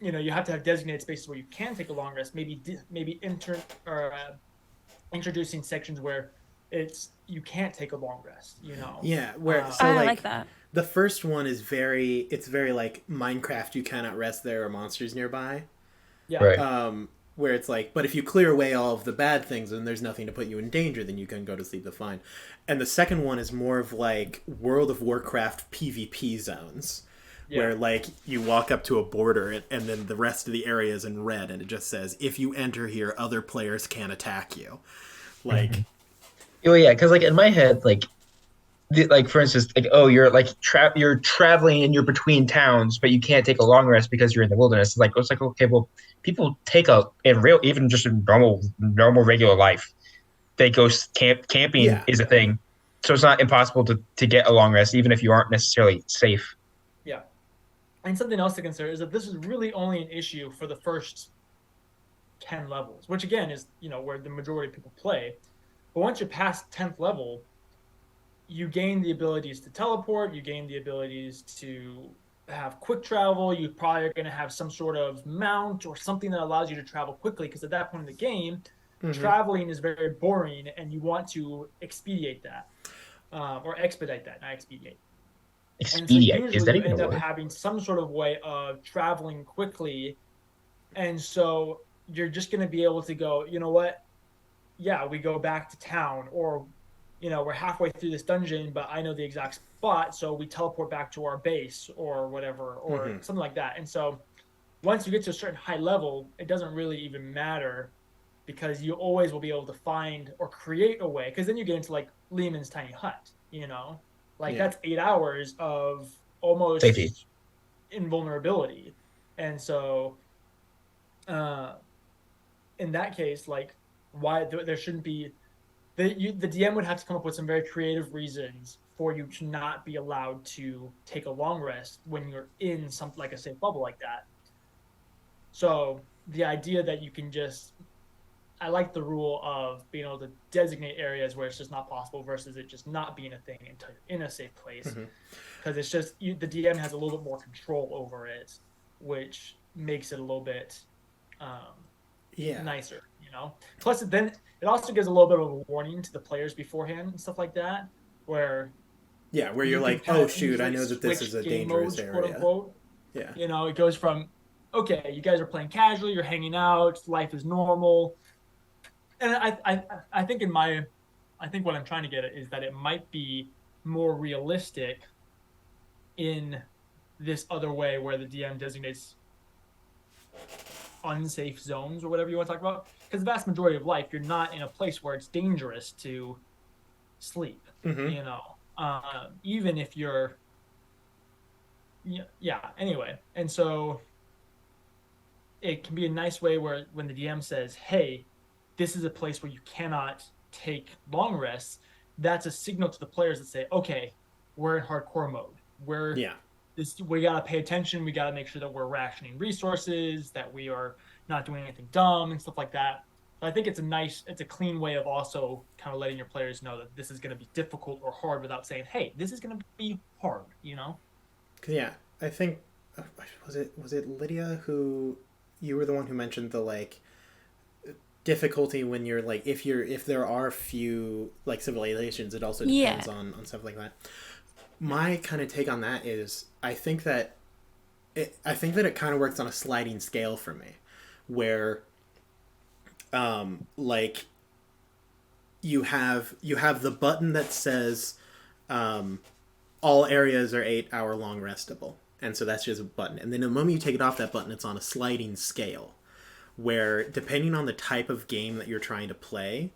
you have to have designated spaces where you can take a long rest. Maybe introducing sections where you can't take a long rest. Yeah, I like that. The first one is very like Minecraft. You cannot rest. There are monsters nearby. Yeah. Right. Where it's like, but if you clear away all of the bad things and there's nothing to put you in danger, then you can go to sleep fine. And the second one is more of like World of Warcraft PvP zones. Yeah. Where like you walk up to a border and then the rest of the area is in red and it just says, if you enter here, other players can attack you. Like, oh yeah, because like in my head, like for instance, like you're like you're traveling and you're between towns, but you can't take a long rest because you're in the wilderness. It's like okay, well, people take even just in normal regular life, they go camping is a thing, so it's not impossible to get a long rest even if you aren't necessarily safe. Yeah. And something else to consider is that this is really only an issue for the first 10 levels, which again is, where the majority of people play. But once you're past 10th level, you gain the abilities to teleport, you gain the abilities to have quick travel, you probably are going to have some sort of mount or something that allows you to travel quickly, because at that point in the game, traveling is very boring and you want to expedite that, or expedite that, not expedite. And so usually you end up having some sort of way of traveling quickly. And so you're just going to be able to go, you know what? Yeah, we go back to town, or, you know, we're halfway through this dungeon, but I know the exact spot. So we teleport back to our base or whatever, or something like that. And so once you get to a certain high level, it doesn't really even matter, because you always will be able to find or create a way. Because then you get into like Lehman's Tiny Hut, you know, like that's 8 hours of almost safety, invulnerability. And so in that case, like, why there shouldn't be, the DM would have to come up with some very creative reasons for you to not be allowed to take a long rest when you're in something like a safe bubble like that. So the idea that you can just, I like the rule of being able to designate areas where it's just not possible versus it just not being a thing until you're in a safe place. Because it's just, the DM has a little bit more control over it, which makes it a little bit nicer, you know? Plus, then it also gives a little bit of a warning to the players beforehand and stuff like that, where you're like, oh shoot, I know that this is a dangerous area. Quote unquote. Yeah. You know, it goes from, okay, you guys are playing casually, you're hanging out, life is normal. And I think what I'm trying to get at is that it might be more realistic in this other way where the DM designates unsafe zones or whatever you want to talk about. Because the vast majority of life, you're not in a place where it's dangerous to sleep, you know, even if you're, anyway. And so it can be a nice way where when the DM says, hey, this is a place where you cannot take long rests, that's a signal to the players that say, okay, we're in hardcore mode. We got to pay attention. We got to make sure that we're rationing resources, that we are not doing anything dumb and stuff like that. So I think it's a clean way of also kind of letting your players know that this is going to be difficult or hard without saying, hey, this is going to be hard, you know? Yeah, I think, was it Lydia who, you were the one who mentioned the, like, difficulty when you're like, if there are few like civilizations, it also depends on stuff like that. My kind of take on that is I think that it kind of works on a sliding scale for me, where like you have the button that says all areas are 8 hour long restable, and so that's just a button, and then the moment you take it off that button, it's on a sliding scale, where depending on the type of game that you're trying to play,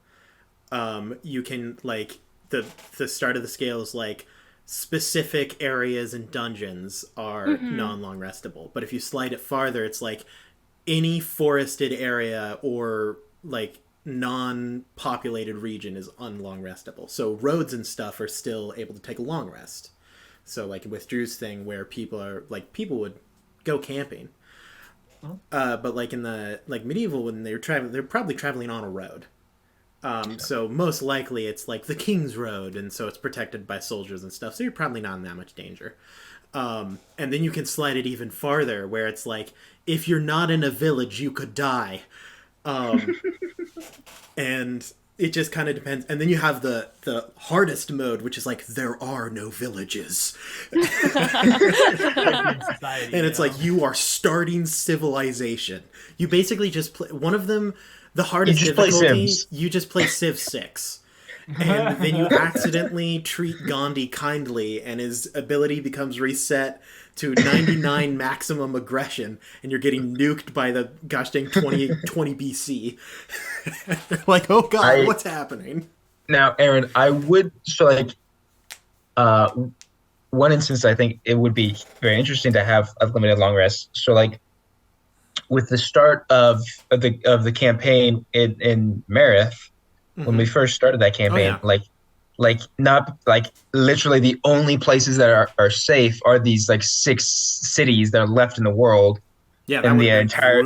you can, like, the start of the scale is like specific areas and dungeons are non-long restable. But if you slide it farther, it's like any forested area or like non-populated region is unlong restable. So roads and stuff are still able to take a long rest. So like with Drew's thing where people would go camping. But like in the like medieval, when they're traveling, they're probably traveling on a road. So most likely it's like the King's Road, and so it's protected by soldiers and stuff. So you're probably not in that much danger. And then you can slide it even farther, where it's like, if you're not in a village, you could die. And it just kind of depends. And then you have the hardest mode, which is like, there are no villages. And it's like, you are starting civilization. You basically just play one of them. The hardest difficulty, you just play Civ 6. And then you accidentally treat Gandhi kindly, and his ability becomes reset to 99 maximum aggression, and you're getting nuked by the gosh dang 20 BC. Like, oh god, what's happening? Now, Aaron, I would, so like, one instance I think it would be very interesting to have a limited long rest. So like, with the start of the campaign in Marith, when we first started that campaign, like not like literally the only places that are safe are these like 6 cities that are left in the world. Yeah, and the entire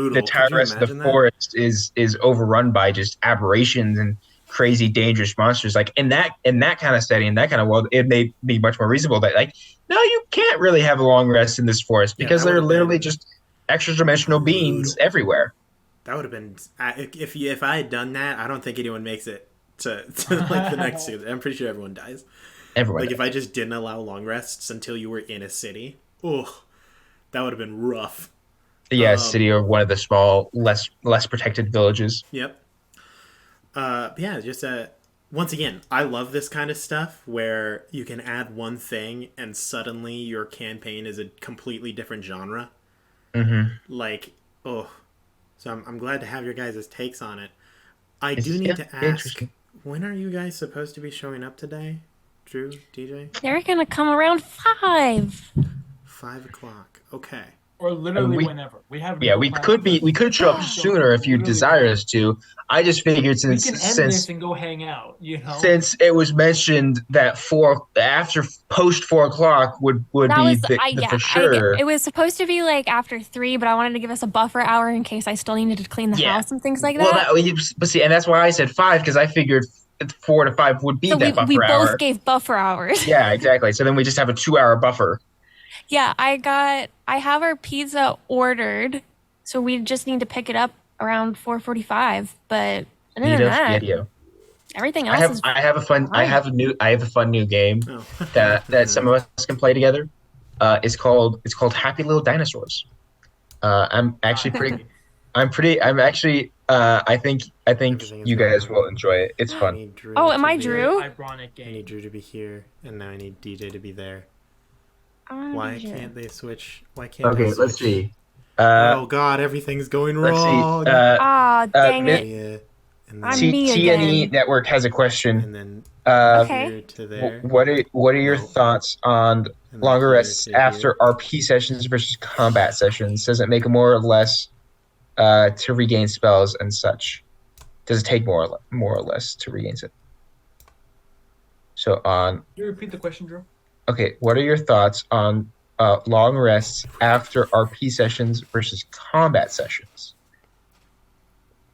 rest of the forest is overrun by just aberrations and crazy dangerous monsters. Like in that kind of setting, in that kind of world, it may be much more reasonable that like, no, you can't really have a long rest in this forest because there are literally just extra dimensional beings everywhere. That would have been if I had done that. I don't think anyone makes it to like the next season. I'm pretty sure everyone dies. Everyone. Like if I just didn't allow long rests until you were in a city, that would have been rough. Yeah, city or one of the small, less protected villages. Yep. Yeah, just once again, I love this kind of stuff where you can add one thing and suddenly your campaign is a completely different genre. Mm-hmm. Like, so I'm glad to have your guys' takes on it. I do need to ask, when are you guys supposed to be showing up today? Drew, DJ? They're gonna come around 5. 5 o'clock. Okay. Or literally whenever. We have we could show up sooner if you desire us to. I just figured we can end this and go hang out, Since it was mentioned that post 4 o'clock would be for sure. It was supposed to be like after 3, but I wanted to give us a buffer hour in case I still needed to clean the house and things like that. But see, and that's why I said 5, because I figured 4 to 5 would be that buffer hour. We both gave buffer hours. Yeah, exactly. So then we just have a 2-hour buffer. Yeah, I have our pizza ordered, so we just need to pick it up around 4:45. But other than that, everything else I have a fun new game that some of us can play together. It's called Happy Little Dinosaurs. I think you guys will enjoy it. It's fun. Oh, am I Drew? Ironic game. I need Drew to be here, and now I need DJ to be there. Why can't they switch? Let's see. Oh God, everything's going wrong. Dang it. TNE Network has a question. And then to there. What are your thoughts on longer rests after RP sessions versus combat sessions? Does it make more or less to regain spells and such? Does it take more or less to regain it? So on. Can you repeat the question, Drew? Okay, what are your thoughts on long rests after RP sessions versus combat sessions?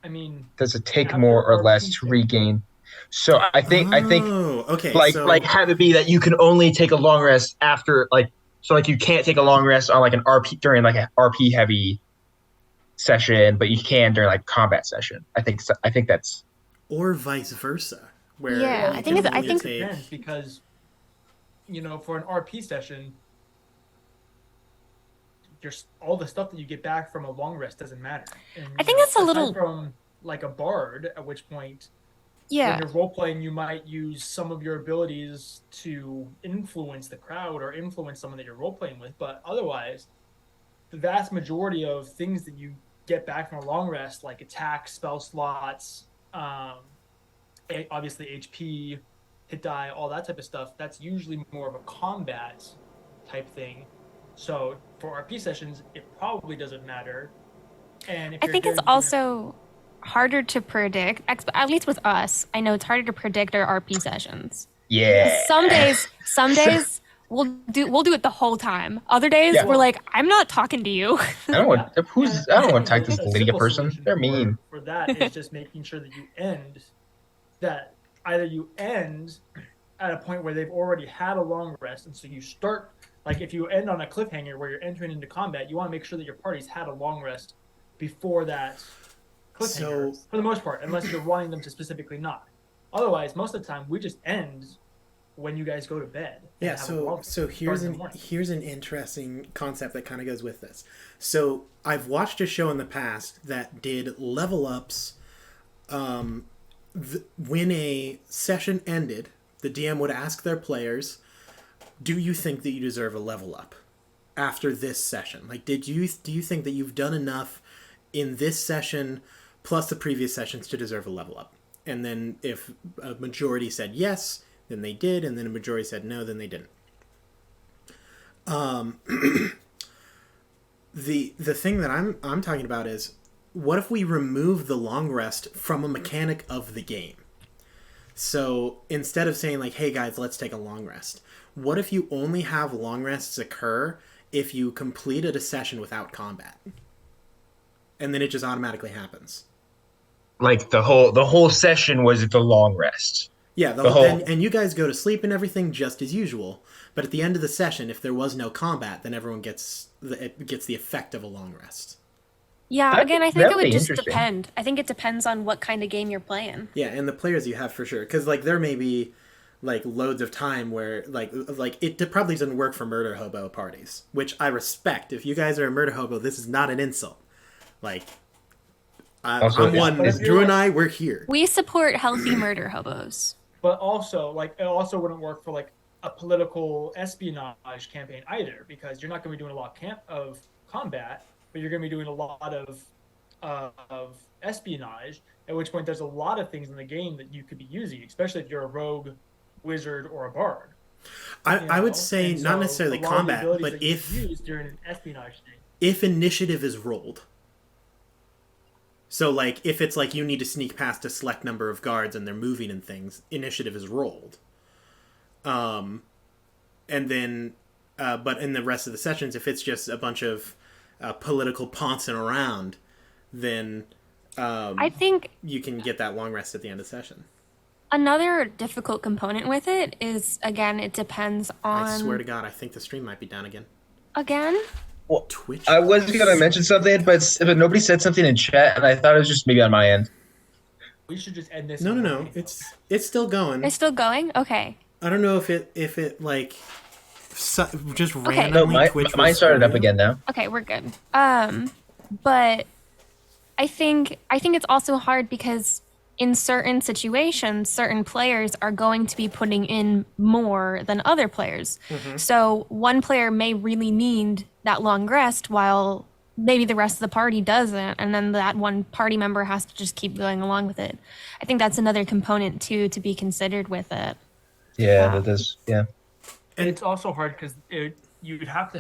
I mean, does it take more or less to regain? So I think okay, like have it be that you can only take a long rest after you can't take a long rest on like an RP during like an RP heavy session, but you can during like combat session. I think that's or vice versa. Where I think it depends because for an RP session, just all the stuff that you get back from a long rest doesn't matter. And, I think that's a little from like a bard, at which point, when you're role playing, you might use some of your abilities to influence the crowd or influence someone that you're role playing with. But otherwise, the vast majority of things that you get back from a long rest, like attack, spell slots, obviously HP, hit die, all that type of stuff, that's usually more of a combat type thing. So for RP sessions, it probably doesn't matter. And I think it's also harder to predict, at least with us. I know it's harder to predict our RP sessions. Yeah. Some days we'll do it the whole time. Other days we're like, I'm not talking to you. I don't want to talk to this Lydia person. They're mean. For that is just making sure that either you end at a point where they've already had a long rest, and so you start, like if you end on a cliffhanger where you're entering into combat, you want to make sure that your party's had a long rest before that cliffhanger, for the most part, unless you're wanting them to specifically not. Otherwise, most of the time, we just end when you guys go to bed. Yeah, so here's an interesting concept that kind of goes with this. So I've watched a show in the past that did level ups. When a session ended, the DM would ask their players, do you think that you deserve a level up after this session? Like, do you think that you've done enough in this session plus the previous sessions to deserve a level up? And then if a majority said yes, then they did, and then a majority said no, then they didn't. The thing that I'm talking about is, what if we remove the long rest from a mechanic of the game? So instead of saying like, hey guys, let's take a long rest, what if you only have long rests occur if you completed a session without combat? And then it just automatically happens. Like the whole session was the long rest. Yeah, and you guys go to sleep and everything just as usual. But at the end of the session, if there was no combat, then everyone gets the effect of a long rest. Yeah, again, I think that it would would be just interesting. depend. I think it depends on what kind of game you're playing. Yeah, and the players you have for sure, because like there may be like loads of time where like it probably doesn't work for murder hobo parties, which I respect. If you guys are a murder hobo, this is not an insult. Like Also, I'm one. if you're Drew and like- I, we're here. We support healthy murder hobos. But also, like, it also wouldn't work for like a political espionage campaign either, because you're not going to be doing a lot of combat, but you're going to be doing a lot of espionage. At which point, there's a lot of things in the game that you could be using, especially if you're a rogue, wizard, or a bard. I would say And not so necessarily a lot of the combat, abilities but that you if use during an espionage thing. if initiative is rolled. So, like, if it's like you need to sneak past a select number of guards and they're moving and things, initiative is rolled. And then, but in the rest of the sessions, if it's just a bunch of political pouncing around, then I think you can get that long rest at the end of the session. another difficult component with it is, again, it depends on... I swear to God, I think the stream might be down again. Again? Well, Twitch. I was gonna mention something, but nobody said something in chat, and I thought it was just maybe on my end. We should just end this. No. It's still going. It's still going? Okay. I don't know if it like just Okay. randomly No, Twitch. mine will started screw up you. again now. Okay, we're good. But I think it's also hard because in certain situations, certain players are going to be putting in more than other players. So one player may really need that long rest while maybe the rest of the party doesn't, and then that one party member has to just keep going along with it. I think that's another component too to be considered with it. Yeah, that is. Yeah. And it's also hard because you'd have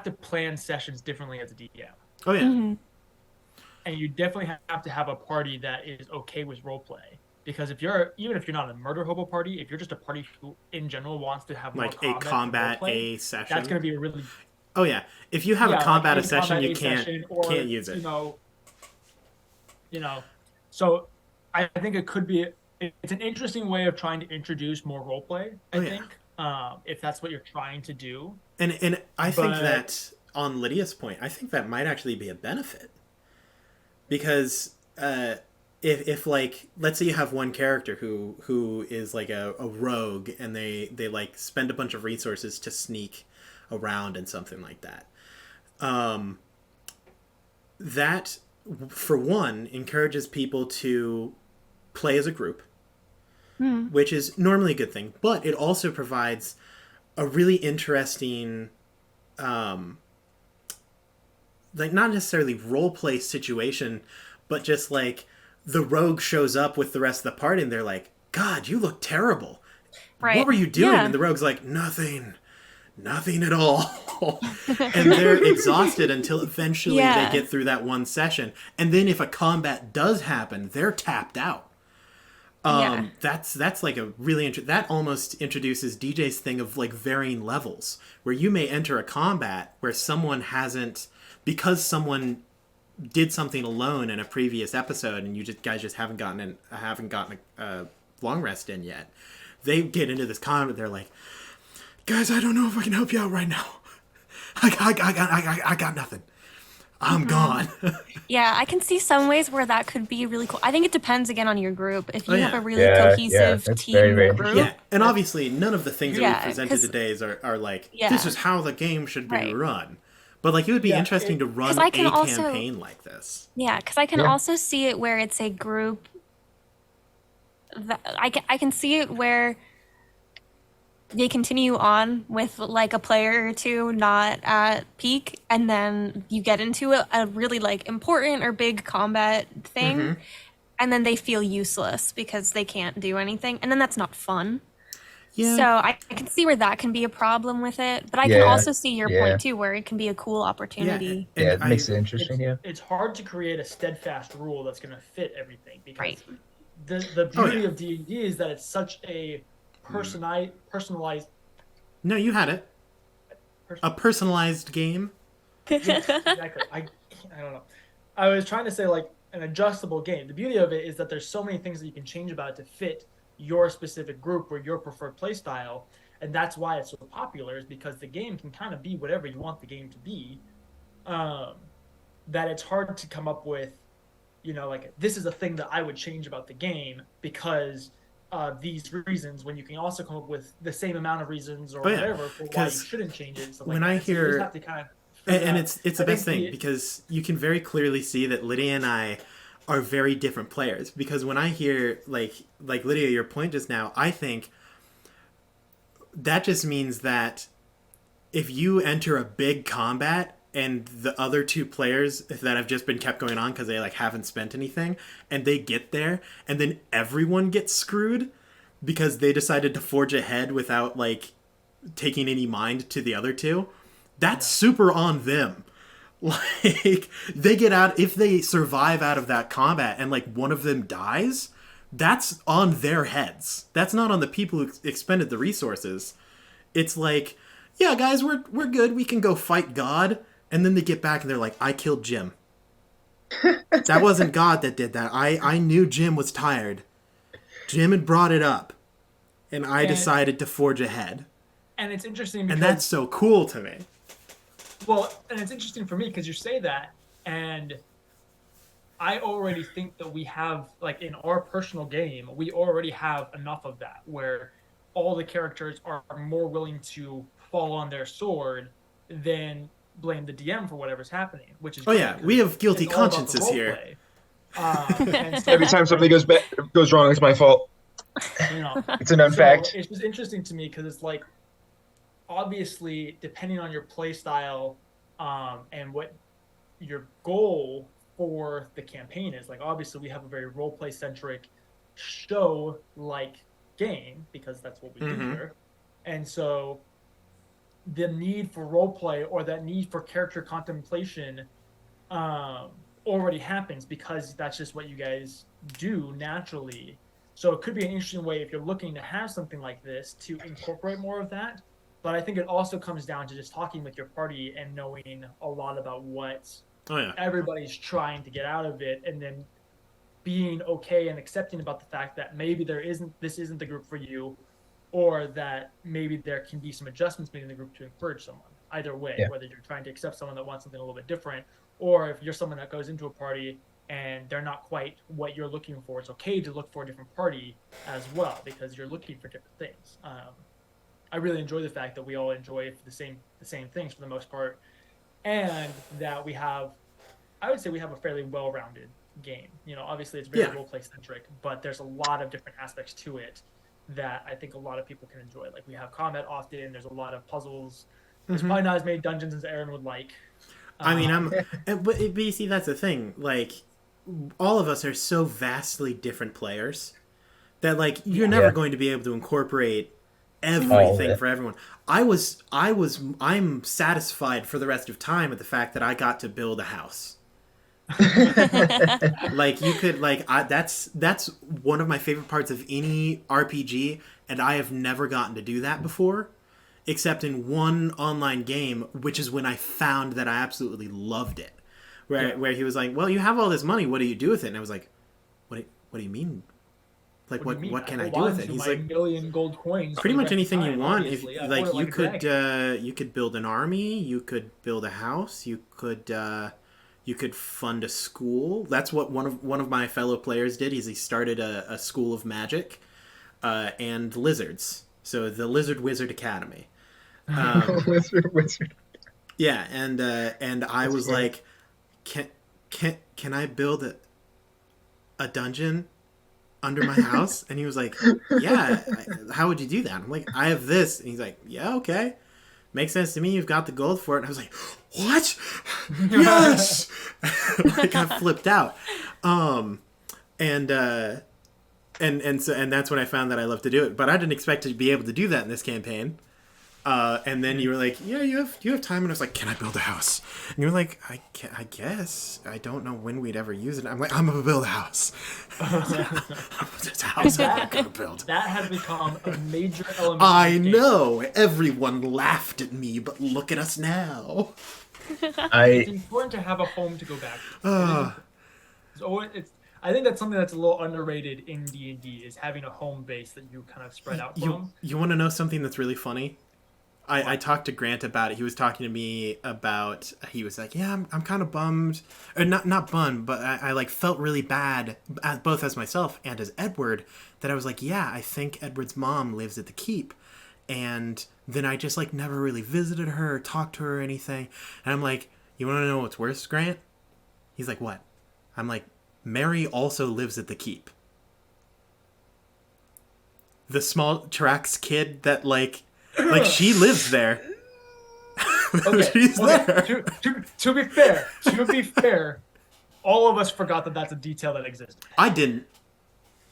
to plan sessions differently as a DM. Oh yeah. Mhm. And you definitely have to have a party that is okay with roleplay. Because even if you're not a murder hobo party, if you're just a party who in general wants to have Like more a combat roleplay, A session. that's going to be a really Oh yeah. If you have a combat like A session, combat you A session, or, can't use it. You know. So I think it could be. It's an interesting way of trying to introduce more roleplay. I think if that's what you're trying to do. And I think that on Lydia's point, I think that might actually be a benefit. Because if like, let's say you have one character who is like a rogue, and they like spend a bunch of resources to sneak around and something like that. That, for one, encourages people to play as a group, which is normally a good thing. But it also provides a really interesting, like, not necessarily role play situation, but just like the rogue shows up with the rest of the party and they're like, God, you look terrible. Right. What were you doing? Yeah. And the rogue's like, nothing at all. And they're exhausted until eventually Yeah. they get through that one session. And then if a combat does happen, they're tapped out. Yeah. That's like a really that almost introduces DJ's thing of like varying levels, where you may enter a combat where someone hasn't, because someone did something alone in a previous episode, and you guys just haven't gotten a long rest in yet. They get into this combat, they're like, guys, I don't know if I can help you out right now. I got nothing. I'm gone. Yeah, I can see some ways where that could be really cool. I think it depends again on your group. If you Oh, yeah. have a really Yeah, cohesive that's team very, very group, Yeah, and obviously none of the things that Yeah, we presented 'cause- today are like, Yeah. this is how the game should be Right. run. But like, it would be interesting to run 'cause a I can also- campaign like this. yeah, because I can Yeah. also see it where it's a group. I can see it where they continue on with like a player or two not at peak, and then you get into a really like important or big combat thing, and then they feel useless because they can't do anything, and then that's not fun. Yeah. So I can see where that can be a problem with it, but I Yeah, can also see your yeah. point too, where it can be a cool opportunity. and Yeah, it makes I- it interesting. Yeah. It's hard to create a steadfast rule that's going to fit everything, because Right. the Oh, beauty yeah. of D&D is that it's such a personalized. No, you had it. A personalized game. Exactly. I don't know. I was trying to say like an adjustable game. The beauty of it is that there's so many things that you can change about it to fit your specific group or your preferred play style, and that's why it's so popular. Is because the game can kind of be whatever you want the game to be, that it's hard to come up with, like this is a thing that I would change about the game because these reasons, when you can also come up with the same amount of reasons or whatever for why you shouldn't change it. So when I hear, so you just have to kind of and it's the best thing because you can very clearly see that Lydia and I are very different players. Because when I hear like Lydia, your point just now, I think that just means that if you enter a big combat and the other two players that have just been kept going on because they like haven't spent anything, and they get there, and then everyone gets screwed because they decided to forge ahead without like taking any mind to the other two, that's super on them. Like, they get out, if they survive out of that combat and like one of them dies, that's on their heads. That's not on the people who expended the resources. It's like, yeah, guys, we're good. We can go fight God. And then they get back and they're like, I killed Jim. That wasn't God that did that. I knew Jim was tired. Jim had brought it up. And I decided to forge ahead. And it's interesting because... And that's so cool to me. Well, and it's interesting for me because you say that, and I already think that we have, like, in our personal game, we already have enough of that, where all the characters are more willing to fall on their sword than blame the DM for whatever's happening, which is we have guilty consciences here. So, every time something goes wrong, it's my fault. It's a known fact. It's just interesting to me because it's like, obviously, depending on your play style and what your goal for the campaign is, like, obviously we have a very role play centric show like game because that's what we do here, and so the need for role play or that need for character contemplation already happens because that's just what you guys do naturally. So it could be an interesting way if you're looking to have something like this to incorporate more of that. But I think it also comes down to just talking with your party and knowing a lot about what everybody's trying to get out of it, and then being okay and accepting about the fact that maybe this isn't the group for you, or that maybe there can be some adjustments made in the group to encourage someone. Either way, whether you're trying to accept someone that wants something a little bit different, or if you're someone that goes into a party and they're not quite what you're looking for, it's okay to look for a different party as well because you're looking for different things. I really enjoy the fact that we all enjoy the same things for the most part, and that I would say we have a fairly well-rounded game. Obviously it's very role-play centric, but there's a lot of different aspects to it that I think a lot of people can enjoy. Like, we have combat often, there's a lot of puzzles. There's probably not as many dungeons as Aaron would like. I mean, but you see, that's the thing. Like, all of us are so vastly different players that, like, you're never going to be able to incorporate everything for everyone. I'm satisfied for the rest of time with the fact that I got to build a house. Like, you could, like, that's one of my favorite parts of any RPG, and I have never gotten to do that before, except in one online game, which is when I found that I absolutely loved it. Where he was like, well, you have all this money, what do you do with it? And I was like, what do you mean? Like, what can I do with it? He's like, million gold coins. Pretty much anything you want. If like, you could build an army, you could build a house, you could fund a school. That's what one of my fellow players did. He started a school of magic and lizards. So the Lizard Wizard Academy. Lizard Wizard. Yeah, and I was like, can I build a dungeon under my house? And he was like, yeah, how would you do that? I'm like, I have this. And he's like, yeah, okay. Makes sense to me. You've got the gold for it. And I was like, what? Yes! Like, I flipped out. And that's when I found that I love to do it. But I didn't expect to be able to do that in this campaign. And then you were like, yeah, you have time. And I was like, can I build a house? And you were like, I guess. I don't know when we'd ever use it. I'm like, I'm going to build a house. This house I'm going to build. That has become a major element. I know. Everyone laughed at me, but look at us now. It's important to have a home to go back to. I think that's something that's a little underrated in D&D, is having a home base that you kind of spread out from. You want to know something that's really funny? I talked to Grant about it. He was talking to me about. He was like, "Yeah, I'm kind of bummed, or not bummed, but I like felt really bad, both as myself and as Edward. That I was like, yeah, I think Edward's mom lives at the keep, and then I just like never really visited her, or talked to her, or anything. And I'm like, you want to know what's worse, Grant? He's like, what? I'm like, Mary also lives at the keep. The small Trax kid that like she lives there. Okay, She's there. To be fair, all of us forgot that that's a detail that existed. I didn't.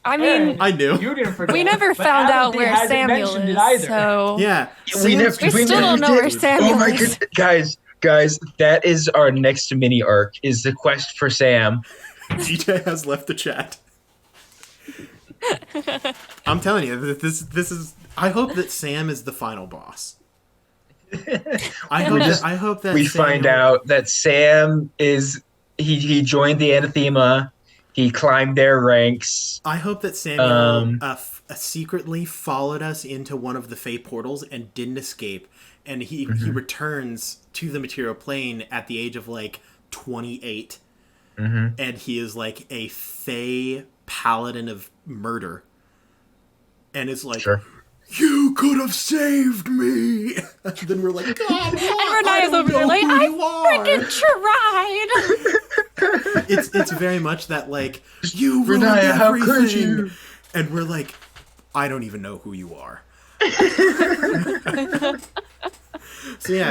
I mean, And I knew. You didn't forget. we never but found Adam out D where hasn't Samuel mentioned it is. either. So Yeah. We still don't know where Samuel Oh my is. goodness, guys, that is our next mini arc, is the quest for Sam. DJ has left the chat. I'm telling you, this is. I hope that Sam is the final boss. I hope that we Samuel, find out that Sam is he joined the Anathema. He climbed their ranks. I hope that Samuel secretly followed us into one of the Fey portals and didn't escape, and he returns to the material plane at the age of like 28, and he is like a Fey paladin of murder, and it's like, Sure. You could have saved me. And then we're like, God, what? And Renaya's over there like, I freaking tried. It's very much that like, you ruined Renaya, how everything. could you? And we're like, I don't even know who you are.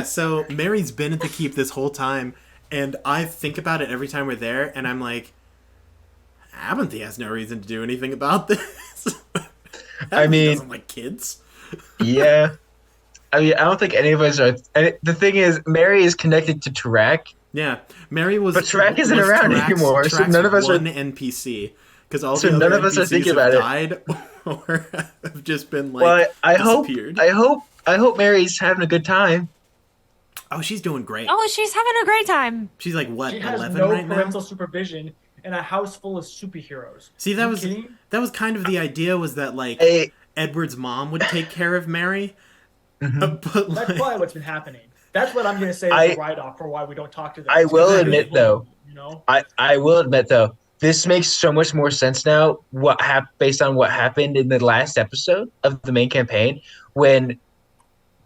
So Mary's been at the keep this whole time, and I think about it every time we're there, and I'm like, Abinthy has no reason to do anything about this. I mean, doesn't like kids. Yeah. I mean, I don't think any of us are. And the thing is, Mary is connected to Tarak. Yeah, Mary was. But Tarak isn't around anymore, so none of us are. One NPC, because all So the none other of us are NPCs thinking have about it. died or have just been like Well, I disappeared. hope Mary's having a good time. Oh, she's doing great. Oh, she's having a great time. She's like what, She has 11 no right parental now? supervision in a house full of superheroes. See, Are you kidding? that was kind of the idea, was that like Hey. Edward's mom would take care of Mary. But That's like, probably what's been happening. That's what I'm going to say as a write-off for why we don't talk to them. I will It's admit, really though, you know? I will admit though, this makes so much more sense now. Based on what happened in the last episode of the main campaign, when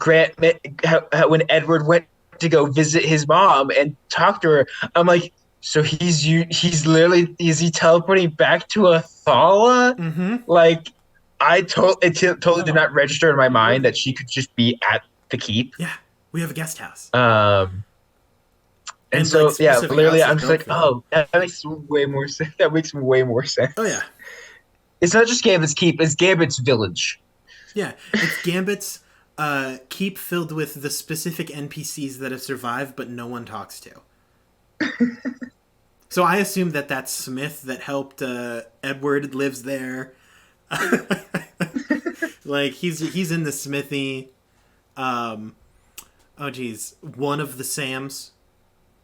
when Edward went to go visit his mom and talk to her, I'm like, so is he teleporting back to Athala? Like, it totally did not register in my mind that she could just be at the keep. yeah, we have a guest house. And so, like, yeah, specific literally, houses I'm just built like, for them. oh, that makes way more sense. That makes way more sense. Oh yeah, It's not just Gambit's keep; it's Gambit's village. yeah. It's Gambit's keep filled with the specific NPCs that have survived, but no one talks to. So I assume that Smith that helped Edward lives there. Like he's in the smithy. Oh geez, one of the Sams,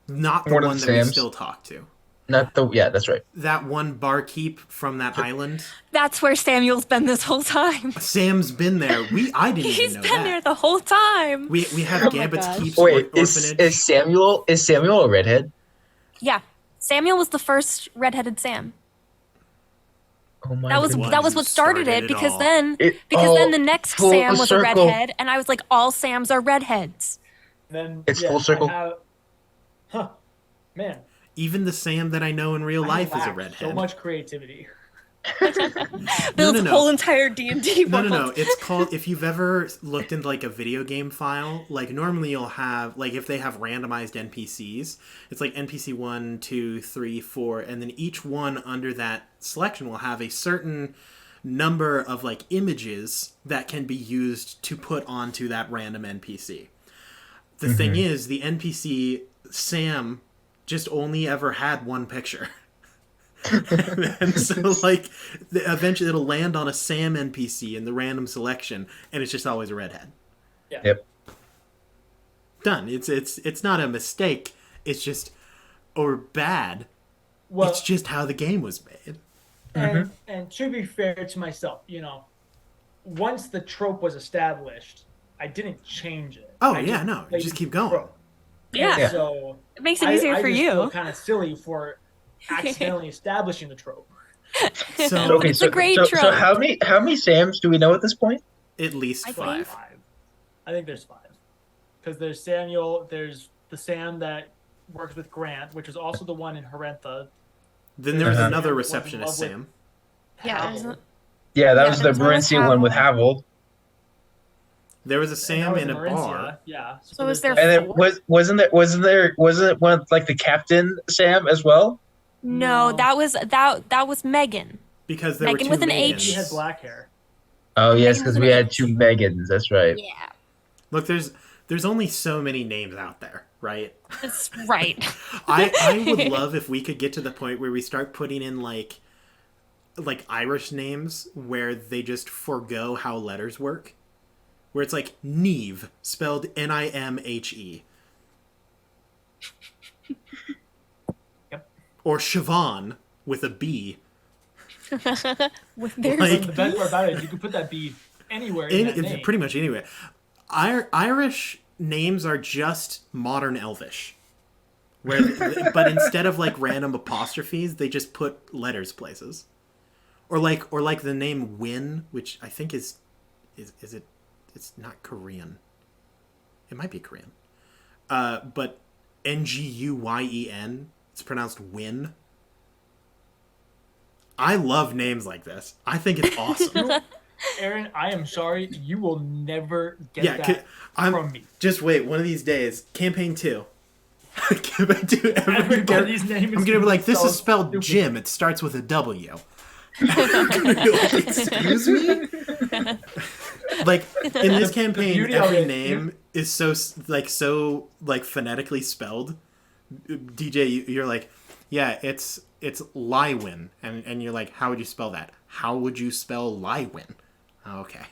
not the One of one the that we Sams. still talk to. Yeah, that's right. That one barkeep from that island. That's where Samuel's been this whole time. Sam's been there. I didn't He's even know been that. there the whole time. We have Gambit's gosh. Keep's Wait, orphanage. is Samuel a redhead? Yeah, Samuel was the first redheaded Sam. Oh my That was goodness. what started it, because all. then the next full Sam was circle. a redhead, and I was like, all Sams are redheads. Then, It's full circle. Man. Even the Sam that I know in real life is a lack redhead. So much creativity. Builds no. whole entire D&D world. No. It's called, if you've ever looked into like a video game file, like normally you'll have, like if they have randomized NPCs, it's like NPC 1, 2, 3, 4, and then each one under that selection will have a certain number of like images that can be used to put onto that random NPC. The thing is, the NPC Sam just only ever had one picture. And so like eventually it'll land on a Sam NPC in the random selection, and it's just always a redhead. Yeah. Yep. Done. It's not a mistake. It's just, or bad. Well, It's just how the game was made. and to be fair to myself, once the trope was established, I didn't change it. Oh yeah, no, just keep going. Yeah. So it makes it easier for you. Feel kind of silly for accidentally establishing the trope. So okay, it's a great trope. So how many Sams do we know at this point? At least 5. I think there's 5. Because there's Samuel, there's the Sam that works with Grant, which is also the one in Harentha. Then there was another receptionist Sam. Yeah. That was the Maurincia one with Havel. There was a Sam in a bar. Yeah. So was there? And then wasn't it one like the Captain Sam as well? No, that was Megan. Because there Megan were 2 with an Megans. H. She had black hair. Oh yes, because we had 2 Megans. That's right. Yeah. Look, there's only so many names out there, right? That's right. I would love if we could get to the point where we start putting in like Irish names where they just forgo how letters work. Where it's like Neve, spelled Nimhe. Yep. Or Siobhan with a B. The best part about it is you can put that B anywhere in that name. Pretty much anywhere. Irish names are just modern Elvish. But instead of like random apostrophes, they just put letters places. Or like the name Win, which I think is it. It's not Korean. It might be Korean. But Nguyen, it's pronounced Win. I love names like this. I think it's awesome. Aaron, I am sorry. You will never get that from me. Just wait. One of these days, campaign 2. Campaign 2. Everybody's name is I'm going to be like, this is spelled stupid. Jim. It starts with a W. Excuse me? Like in this campaign, every name is so phonetically spelled. DJ, you're like, yeah, it's Lywin, and you're like, how would you spell that? How would you spell Lywin? Oh, okay.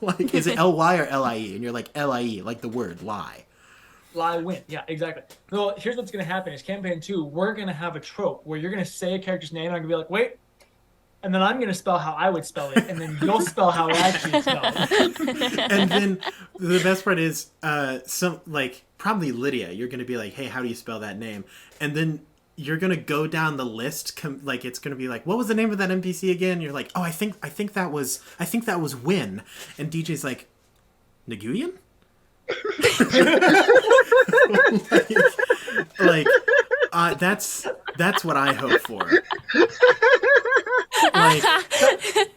Like, is it Ly or Lie? And you're like, Lie, like the word lie. Lywin, yeah, exactly. Well, here's what's gonna happen: is campaign 2, we're gonna have a trope where you're gonna say a character's name, and I'm gonna be like, wait. And then I'm going to spell how I would spell it, and then you'll spell how I actually spell it. And then the best part is, probably Lydia, you're going to be like, hey, how do you spell that name? And then you're going to go down the list, it's going to be like, what was the name of that NPC again? You're like, oh, I think that was Win. And DJ's like, Nguyen? That's what I hope for.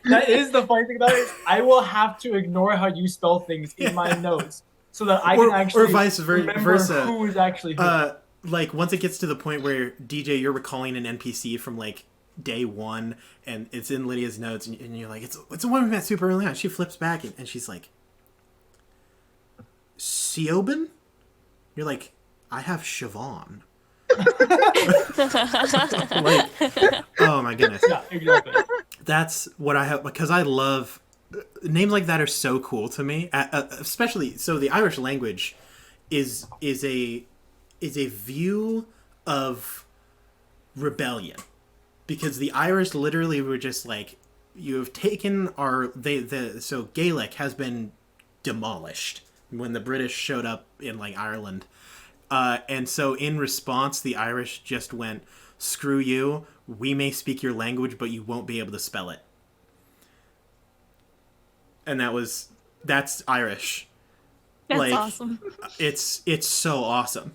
That is the funny thing about it. Is I will have to ignore how you spell things in my notes so that I can actually remember who is actually who. Once it gets to the point where DJ, you're recalling an NPC from like day 1, and it's in Lydia's notes, and you're like, it's a woman we met super early on. She flips back and she's like, Siobhan? You're like, I have Siobhan. Oh my goodness. Yeah, exactly. That's what I have, because I love names like that. Are so cool to me, especially so the Irish language is a view of rebellion, because the Irish literally were just like, you have taken so Gaelic has been demolished when the British showed up in like Ireland. And so in response, the Irish just went, screw you, we may speak your language, but you won't be able to spell it. And that's Irish. That's awesome. It's so awesome.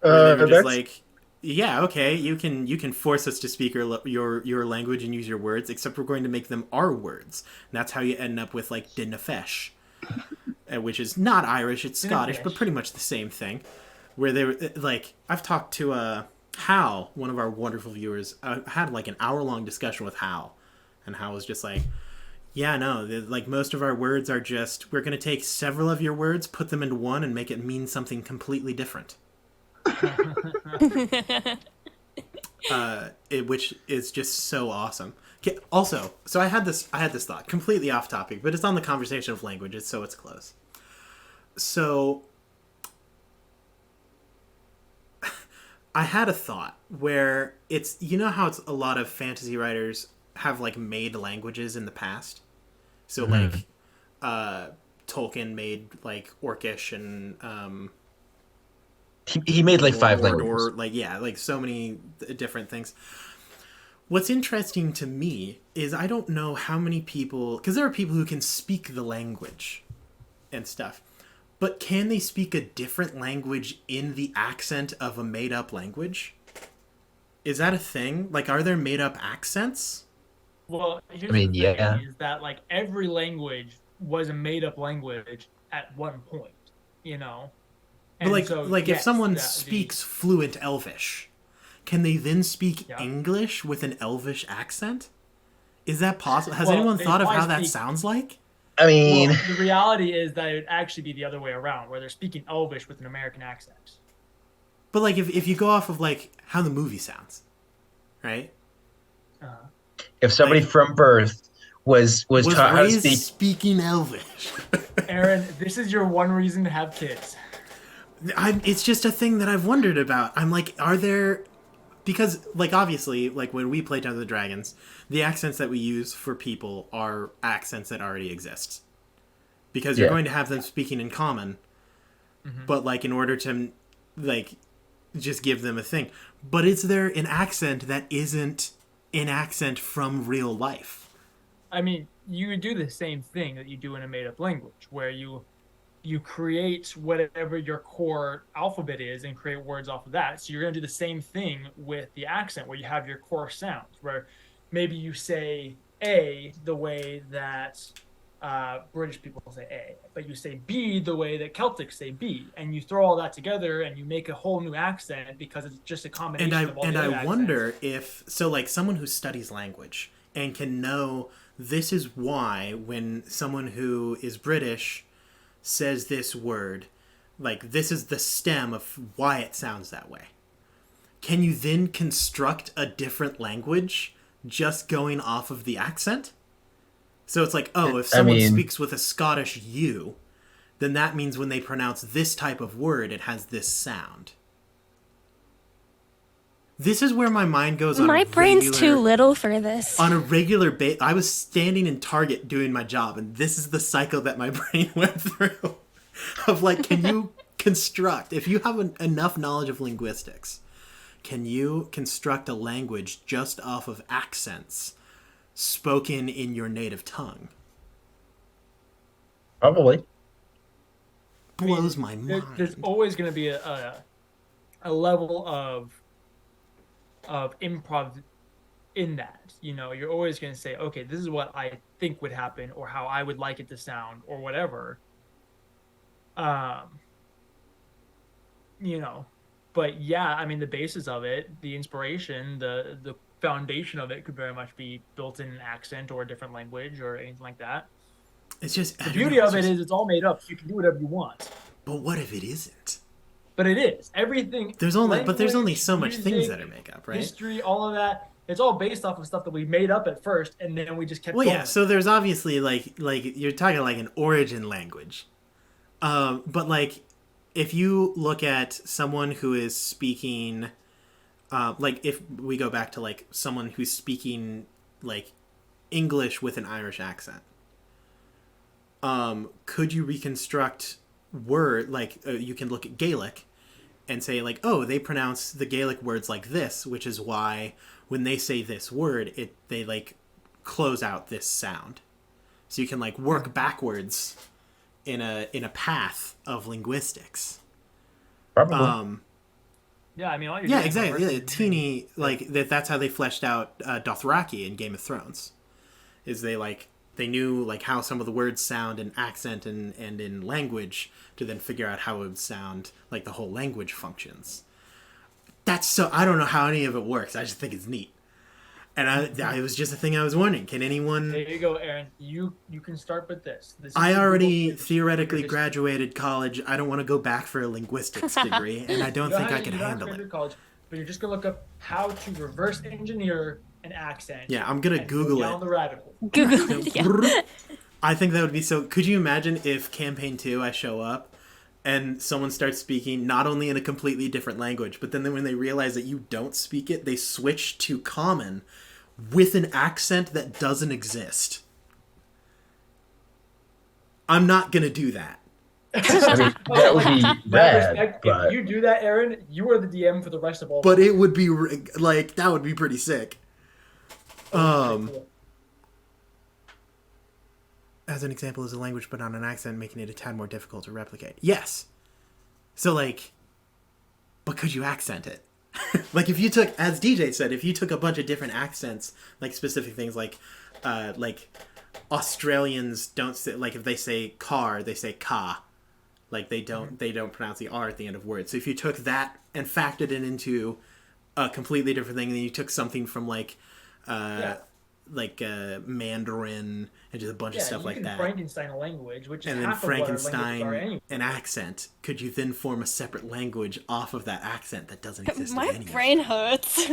They're just like, yeah, okay, you can force us to speak your language and use your words, except we're going to make them our words. And that's how you end up with like Dinafesh, which is not Irish, it's Scottish, but pretty much the same thing. Where they were like, I've talked to Hal, one of our wonderful viewers. I had like an hour-long discussion with Hal, and Hal was just like, yeah, no, like most of our words are just, we're going to take several of your words, put them into one, and make it mean something completely different. Which is just so awesome. Okay, also, so I had this thought, completely off topic, but it's on the conversation of languages, so it's close. So I had a thought where it's, you know how it's a lot of fantasy writers have like made languages in the past? So like Tolkien made like Orcish and he made like 5 languages. Or like so many different things. What's interesting to me is I don't know how many people, because there are people who can speak the language and stuff, but can they speak a different language in the accent of a made-up language? Is that a thing? Like, are there made-up accents? Well, here's I mean, the thing, yeah. is that like every language was a made-up language at one point, you know? And but like if someone speaks fluent Elvish, can they then speak English with an Elvish accent? Is that possible? Has anyone thought of how that sounds like? I mean... Well, the reality is that it would actually be the other way around, where they're speaking Elvish with an American accent. But like if you go off of like how the movie sounds, right? If somebody from birth was taught how to speak... speaking Elvish. Aaron, this is your one reason to have kids. It's just a thing that I've wondered about. I'm like, are there... Because, like, obviously, like, when we play Dungeons & Dragons, the accents that we use for people are accents that already exist. Because you're going to have them speaking in common, but, like, in order to, like, just give them a thing. But is there an accent that isn't an accent from real life? I mean, you would do the same thing that you do in a made-up language, where you create whatever your core alphabet is and create words off of that. So you're going to do the same thing with the accent, where you have your core sounds, where maybe you say A the way that British people say A, but you say B the way that Celtics say B, and you throw all that together and you make a whole new accent because it's just a combination of all the other accents. Wonder if, so like someone who studies language and can know this is why when someone who is British says this word, like this is the stem of why it sounds that way. Can you then construct a different language just going off of the accent? So it's like, oh, if someone speaks with a Scottish U, then that means when they pronounce this type of word, it has this sound. This is where my mind goes on my brain's too little for this. On a regular basis, I was standing in Target doing my job, and this is the cycle that my brain went through. Of like, can you construct, if you have enough knowledge of linguistics, can you construct a language just off of accents spoken in your native tongue? Probably. Blows my mind. There's always going to be a level of improv in that. You know, you're always going to say, okay, this is what I think would happen, or how I would like it to sound, or whatever. You know, but yeah, I mean, the basis of it, the inspiration, the foundation of it could very much be built in an accent or a different language or anything like that. It's just the beauty of it is it's all made up, so you can do whatever you want. But what if it isn't? But it is. Everything. There's only so much things that are make up, right? History, all of that. It's all based off of stuff that we made up at first, and then we just kept going. Well, yeah. So there's obviously like you're talking like an origin language, but like if you look at someone who is speaking, like if we go back to like someone who's speaking like English with an Irish accent, could you reconstruct word like you can look at Gaelic and say like, oh, they pronounce the Gaelic words like this, which is why when they say this word, they like close out this sound. So you can like work backwards in a path of linguistics. Probably. Yeah, I mean, all exactly. Yeah, teeny like that's how they fleshed out Dothraki in Game of Thrones. Is they knew like how some of the words sound in accent and in language to then figure out how it would sound like the whole language functions. That's so I don't know how any of it works. I just think it's neat. And it was just a thing I was wondering. Can anyone... There you go, Aaron. You can start with this. I already theoretically graduated college. I don't want to go back for a linguistics degree, and I don't think I can handle it. College, but you're just going to look up how to reverse engineer an accent. Yeah, I'm going to Google down the rabbit hole. Google it, yeah. I think that would be so... Could you imagine if Campaign 2, I show up, and someone starts speaking not only in a completely different language, but then when they realize that you don't speak it, they switch to Common with an accent that doesn't exist. I'm not gonna do that. I mean, that would be rad, but... If you do that, Aaron, you are the DM for the rest of all. But it would be like that would be pretty sick. Cool. As an example, is a language but on an accent, making it a tad more difficult to replicate. Yes. So like, but could you accent it? Like if you took, as DJ said, if you took a bunch of different accents, like specific things, like Australians don't say, like if they say car, they say ka. Like they don't pronounce the R at the end of words. So if you took that and factored it into a completely different thing, and then you took something from like Mandarin and just a bunch of stuff like that. Frankenstein a language, which is and then half Frankenstein of what our anyway. an accent. Could you then form a separate language off of that accent that doesn't exist? My brain hurts.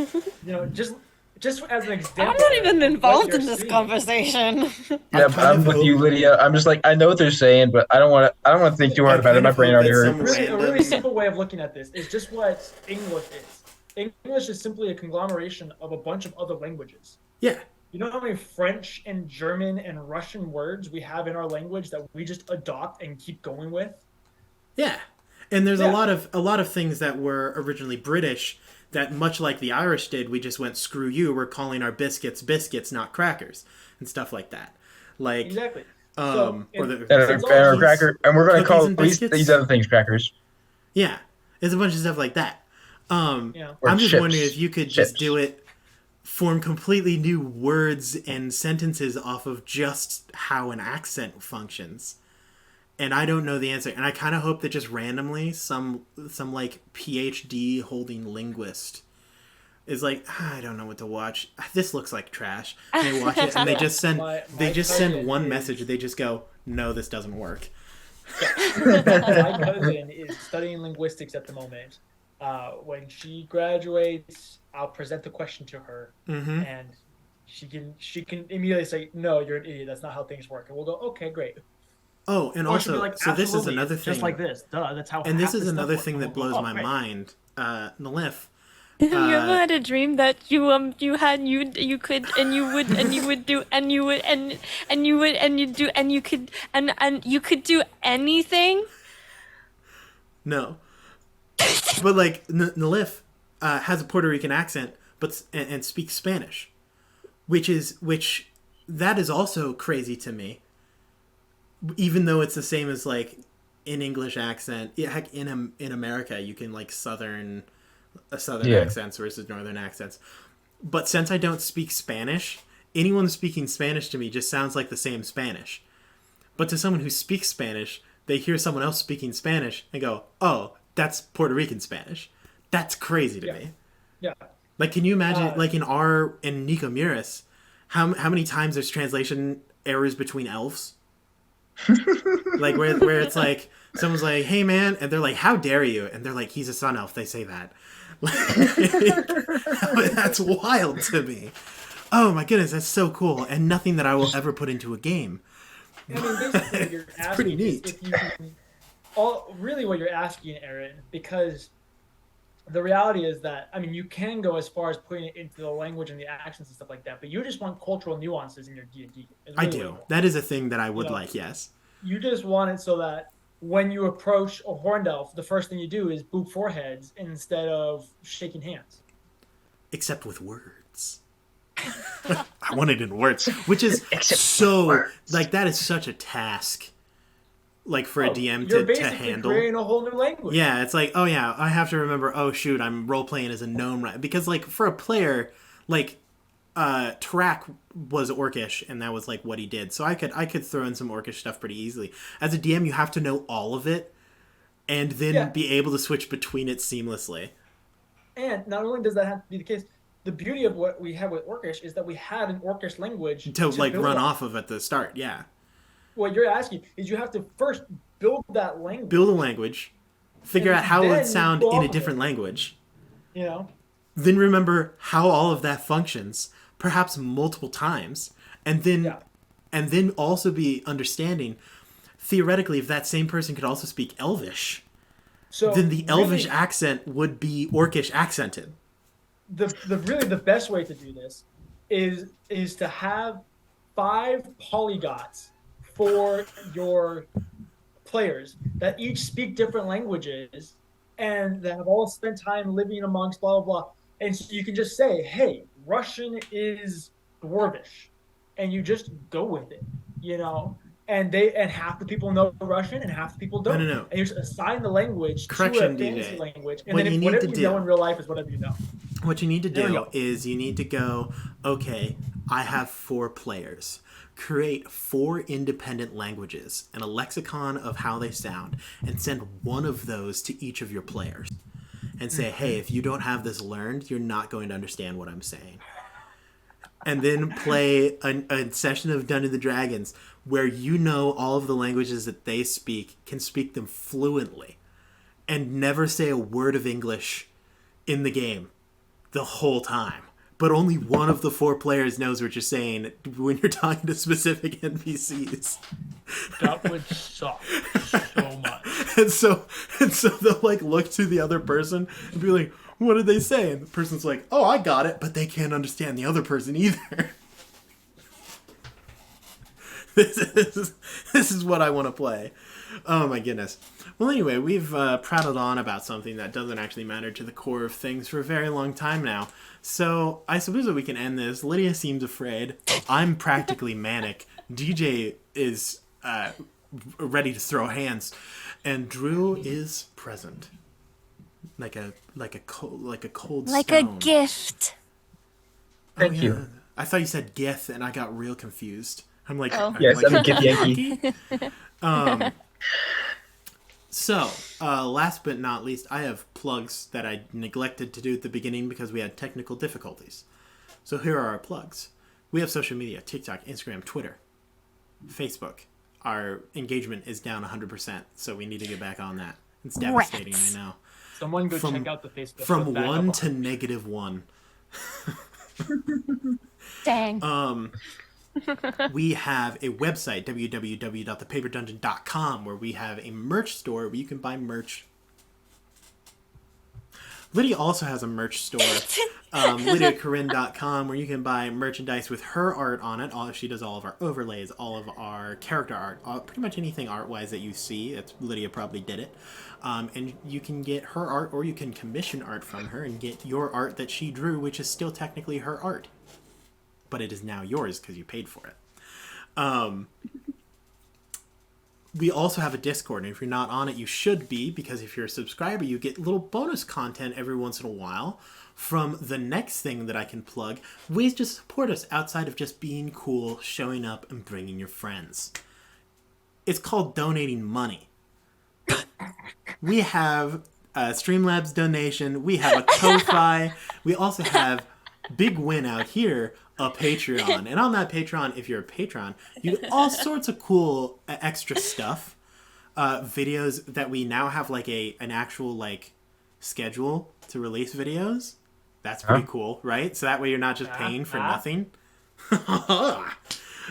Just as an example. I'm not even involved in this conversation. Yeah, I'm with you, Lydia. I'm just like, I know what they're saying, but I don't want to think too hard about it. My brain already hurts. A really simple way of looking at this is just what English is. English is simply a conglomeration of a bunch of other languages. Yeah. You know how many French and German and Russian words we have in our language that we just adopt and keep going with? Yeah. And there's a lot of things that were originally British that, much like the Irish did, we just went, screw you, we're calling our biscuits, not crackers, and stuff like that. Like, exactly. Or cracker, and we're going to call these other things crackers. Yeah. There's a bunch of stuff like that. I'm just wondering if you could just do it, form completely new words and sentences off of just how an accent functions. And I don't know the answer. And I kind of hope that just randomly some like PhD holding linguist is like, I don't know what to watch. This looks like trash. And they watch it and they just send send one message. They just go, no, this doesn't work. My cousin is studying linguistics at the moment. When she graduates, I'll present the question to her, and she can immediately say, no, you're an idiot. That's not how things work. And we'll go, okay, great. Oh, and also, like, so this is another thing. Just like this. Duh, that's how. And this is another thing that blows my mind. Nalif. You ever had a dream that you could do anything? No. But like Nalif has a Puerto Rican accent, and speaks Spanish, which that is also crazy to me. Even though it's the same as like an English accent, heck, in America you can like southern accents versus northern accents. But since I don't speak Spanish, anyone speaking Spanish to me just sounds like the same Spanish. But to someone who speaks Spanish, they hear someone else speaking Spanish and go, "Oh, that's Puerto Rican Spanish." That's crazy to me. Yeah. Like, can you imagine, like in Nico Muris, how many times there's translation errors between elves? Like where it's like someone's like, "Hey man," and they're like, "How dare you?" And they're like, "He's a sun elf." They say that. Like, that's wild to me. Oh my goodness, that's so cool, and nothing that I will ever put into a game. I mean, basically, you're asking pretty neat. if you can, really what you're asking, Aaron, because the reality is that, I mean, you can go as far as putting it into the language and the accents and stuff like that, but you just want cultural nuances in your D&D. Really I do. That is a thing that I would like, yes. You just want it so that when you approach a horned elf, the first thing you do is boop foreheads instead of shaking hands. Except with words. I want it in words, which is so, like, that is such a task. Like for a DM to handle. You're basically creating a whole new language. Yeah, it's like, oh yeah, I have to remember, oh shoot, I'm role playing as a gnome, right? Because like for a player, like Tarak was Orcish and that was like what he did. So I could throw in some Orcish stuff pretty easily. As a DM, you have to know all of it and then be able to switch between it seamlessly. And not only does that have to be the case, the beauty of what we have with Orcish is that we had an Orcish language to like run off of at the start, yeah. What you're asking is you have to first build that language. Build a language. Figure out how it would sound in a different language. You know? Then remember how all of that functions, perhaps multiple times. And then also be understanding, theoretically, if that same person could also speak Elvish, then the Elvish accent would be Orcish accented. The best way to do this is to have 5 polyglots for your players that each speak different languages and that have all spent time living amongst blah, blah, blah. And so you can just say, hey, Russian is Dwarvish. And you just go with it, And half the people know Russian and half the people don't. No. And you just assign the language Correction, to a fantasy DJ. language. And then whatever you know in real life is whatever you know. What you need to do is you need to go, okay, I have 4 players. Create 4 independent languages and a lexicon of how they sound, and send one of those to each of your players. And say, hey, if you don't have this learned, you're not going to understand what I'm saying. And then play a session of Dungeons & Dragons where all of the languages that they speak, can speak them fluently, and never say a word of English in the game the whole time. But only one of the 4 players knows what you're saying when you're talking to specific NPCs. That would suck so much. And so they'll look to the other person and be like, what did they say? And the person's like, oh, I got it, but they can't understand the other person either. This is what I want to play. Oh my goodness. Well, anyway, we've prattled on about something that doesn't actually matter to the core of things for a very long time now. So I suppose that we can end this. Lydia seems afraid. I'm practically manic. DJ is ready to throw hands, and Drew is present, like a cold like stone. a gift. Thank you. I thought you said gith, and I got real confused. I'm like, yes, I'm a Gith Yankee. So, last but not least, I have plugs that I neglected to do at the beginning because we had technical difficulties. So here are our plugs. We have social media: TikTok, Instagram, Twitter, Facebook. Our engagement is down 100%, so we need to get back on that. It's devastating, I know. Someone go check out the Facebook. From 1 to -1. Dang. We have a website, www.thepaperdungeon.com, where we have a merch store where you can buy merch. Lydia also has a merch store, LydiaCorinne.com, where you can buy merchandise with her art on it. She does all of our overlays, all of our character art, pretty much anything art-wise that you see. Lydia probably did it. And you can get her art, or you can commission art from her and get your art that she drew, which is still technically her art. But it is now yours because you paid for it. We also have a Discord, and if you're not on it, you should be, because if you're a subscriber, you get little bonus content every once in a while from the next thing that I can plug, ways to support us outside of just being cool, showing up, and bringing your friends. It's called donating money. We have a Streamlabs donation. We have a Ko-Fi. We also have, big win out here, a Patreon. And on that Patreon, if you're a patron, you get all sorts of cool extra stuff. Videos that we now have an actual schedule to release videos. That's pretty cool, right? So that way you're not just paying for nothing.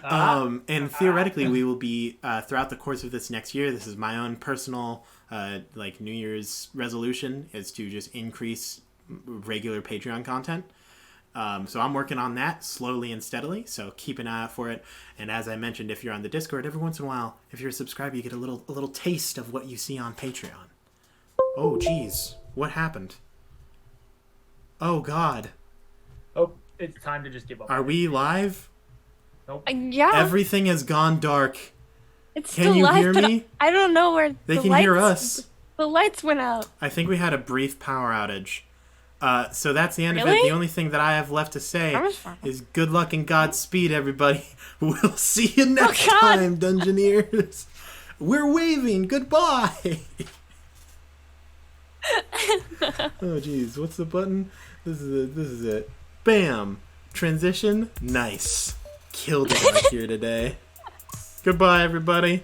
And theoretically, we will be, throughout the course of this next year, this is my own personal New Year's resolution, is to just increase regular Patreon content. So I'm working on that slowly and steadily, so keep an eye out for it. And as I mentioned, if you're on the Discord, every once in a while, if you're a subscriber, you get a little taste of what you see on Patreon. Oh, geez. What happened? Oh, God. Oh, it's time to just give up. Are we live? Nope. Yeah. Everything has gone dark. It's Can still you live, hear but me? I don't know where They the can lights, hear us. The lights went out. I think we had a brief power outage. So that's the end of it. Really? The only thing that I have left to say is good luck and Godspeed, everybody. We'll see you next time, Dungeoneers. We're waving. Goodbye. Oh, geez. What's the button? This is it. Bam. Transition. Nice. Killed it right here today. Goodbye, everybody.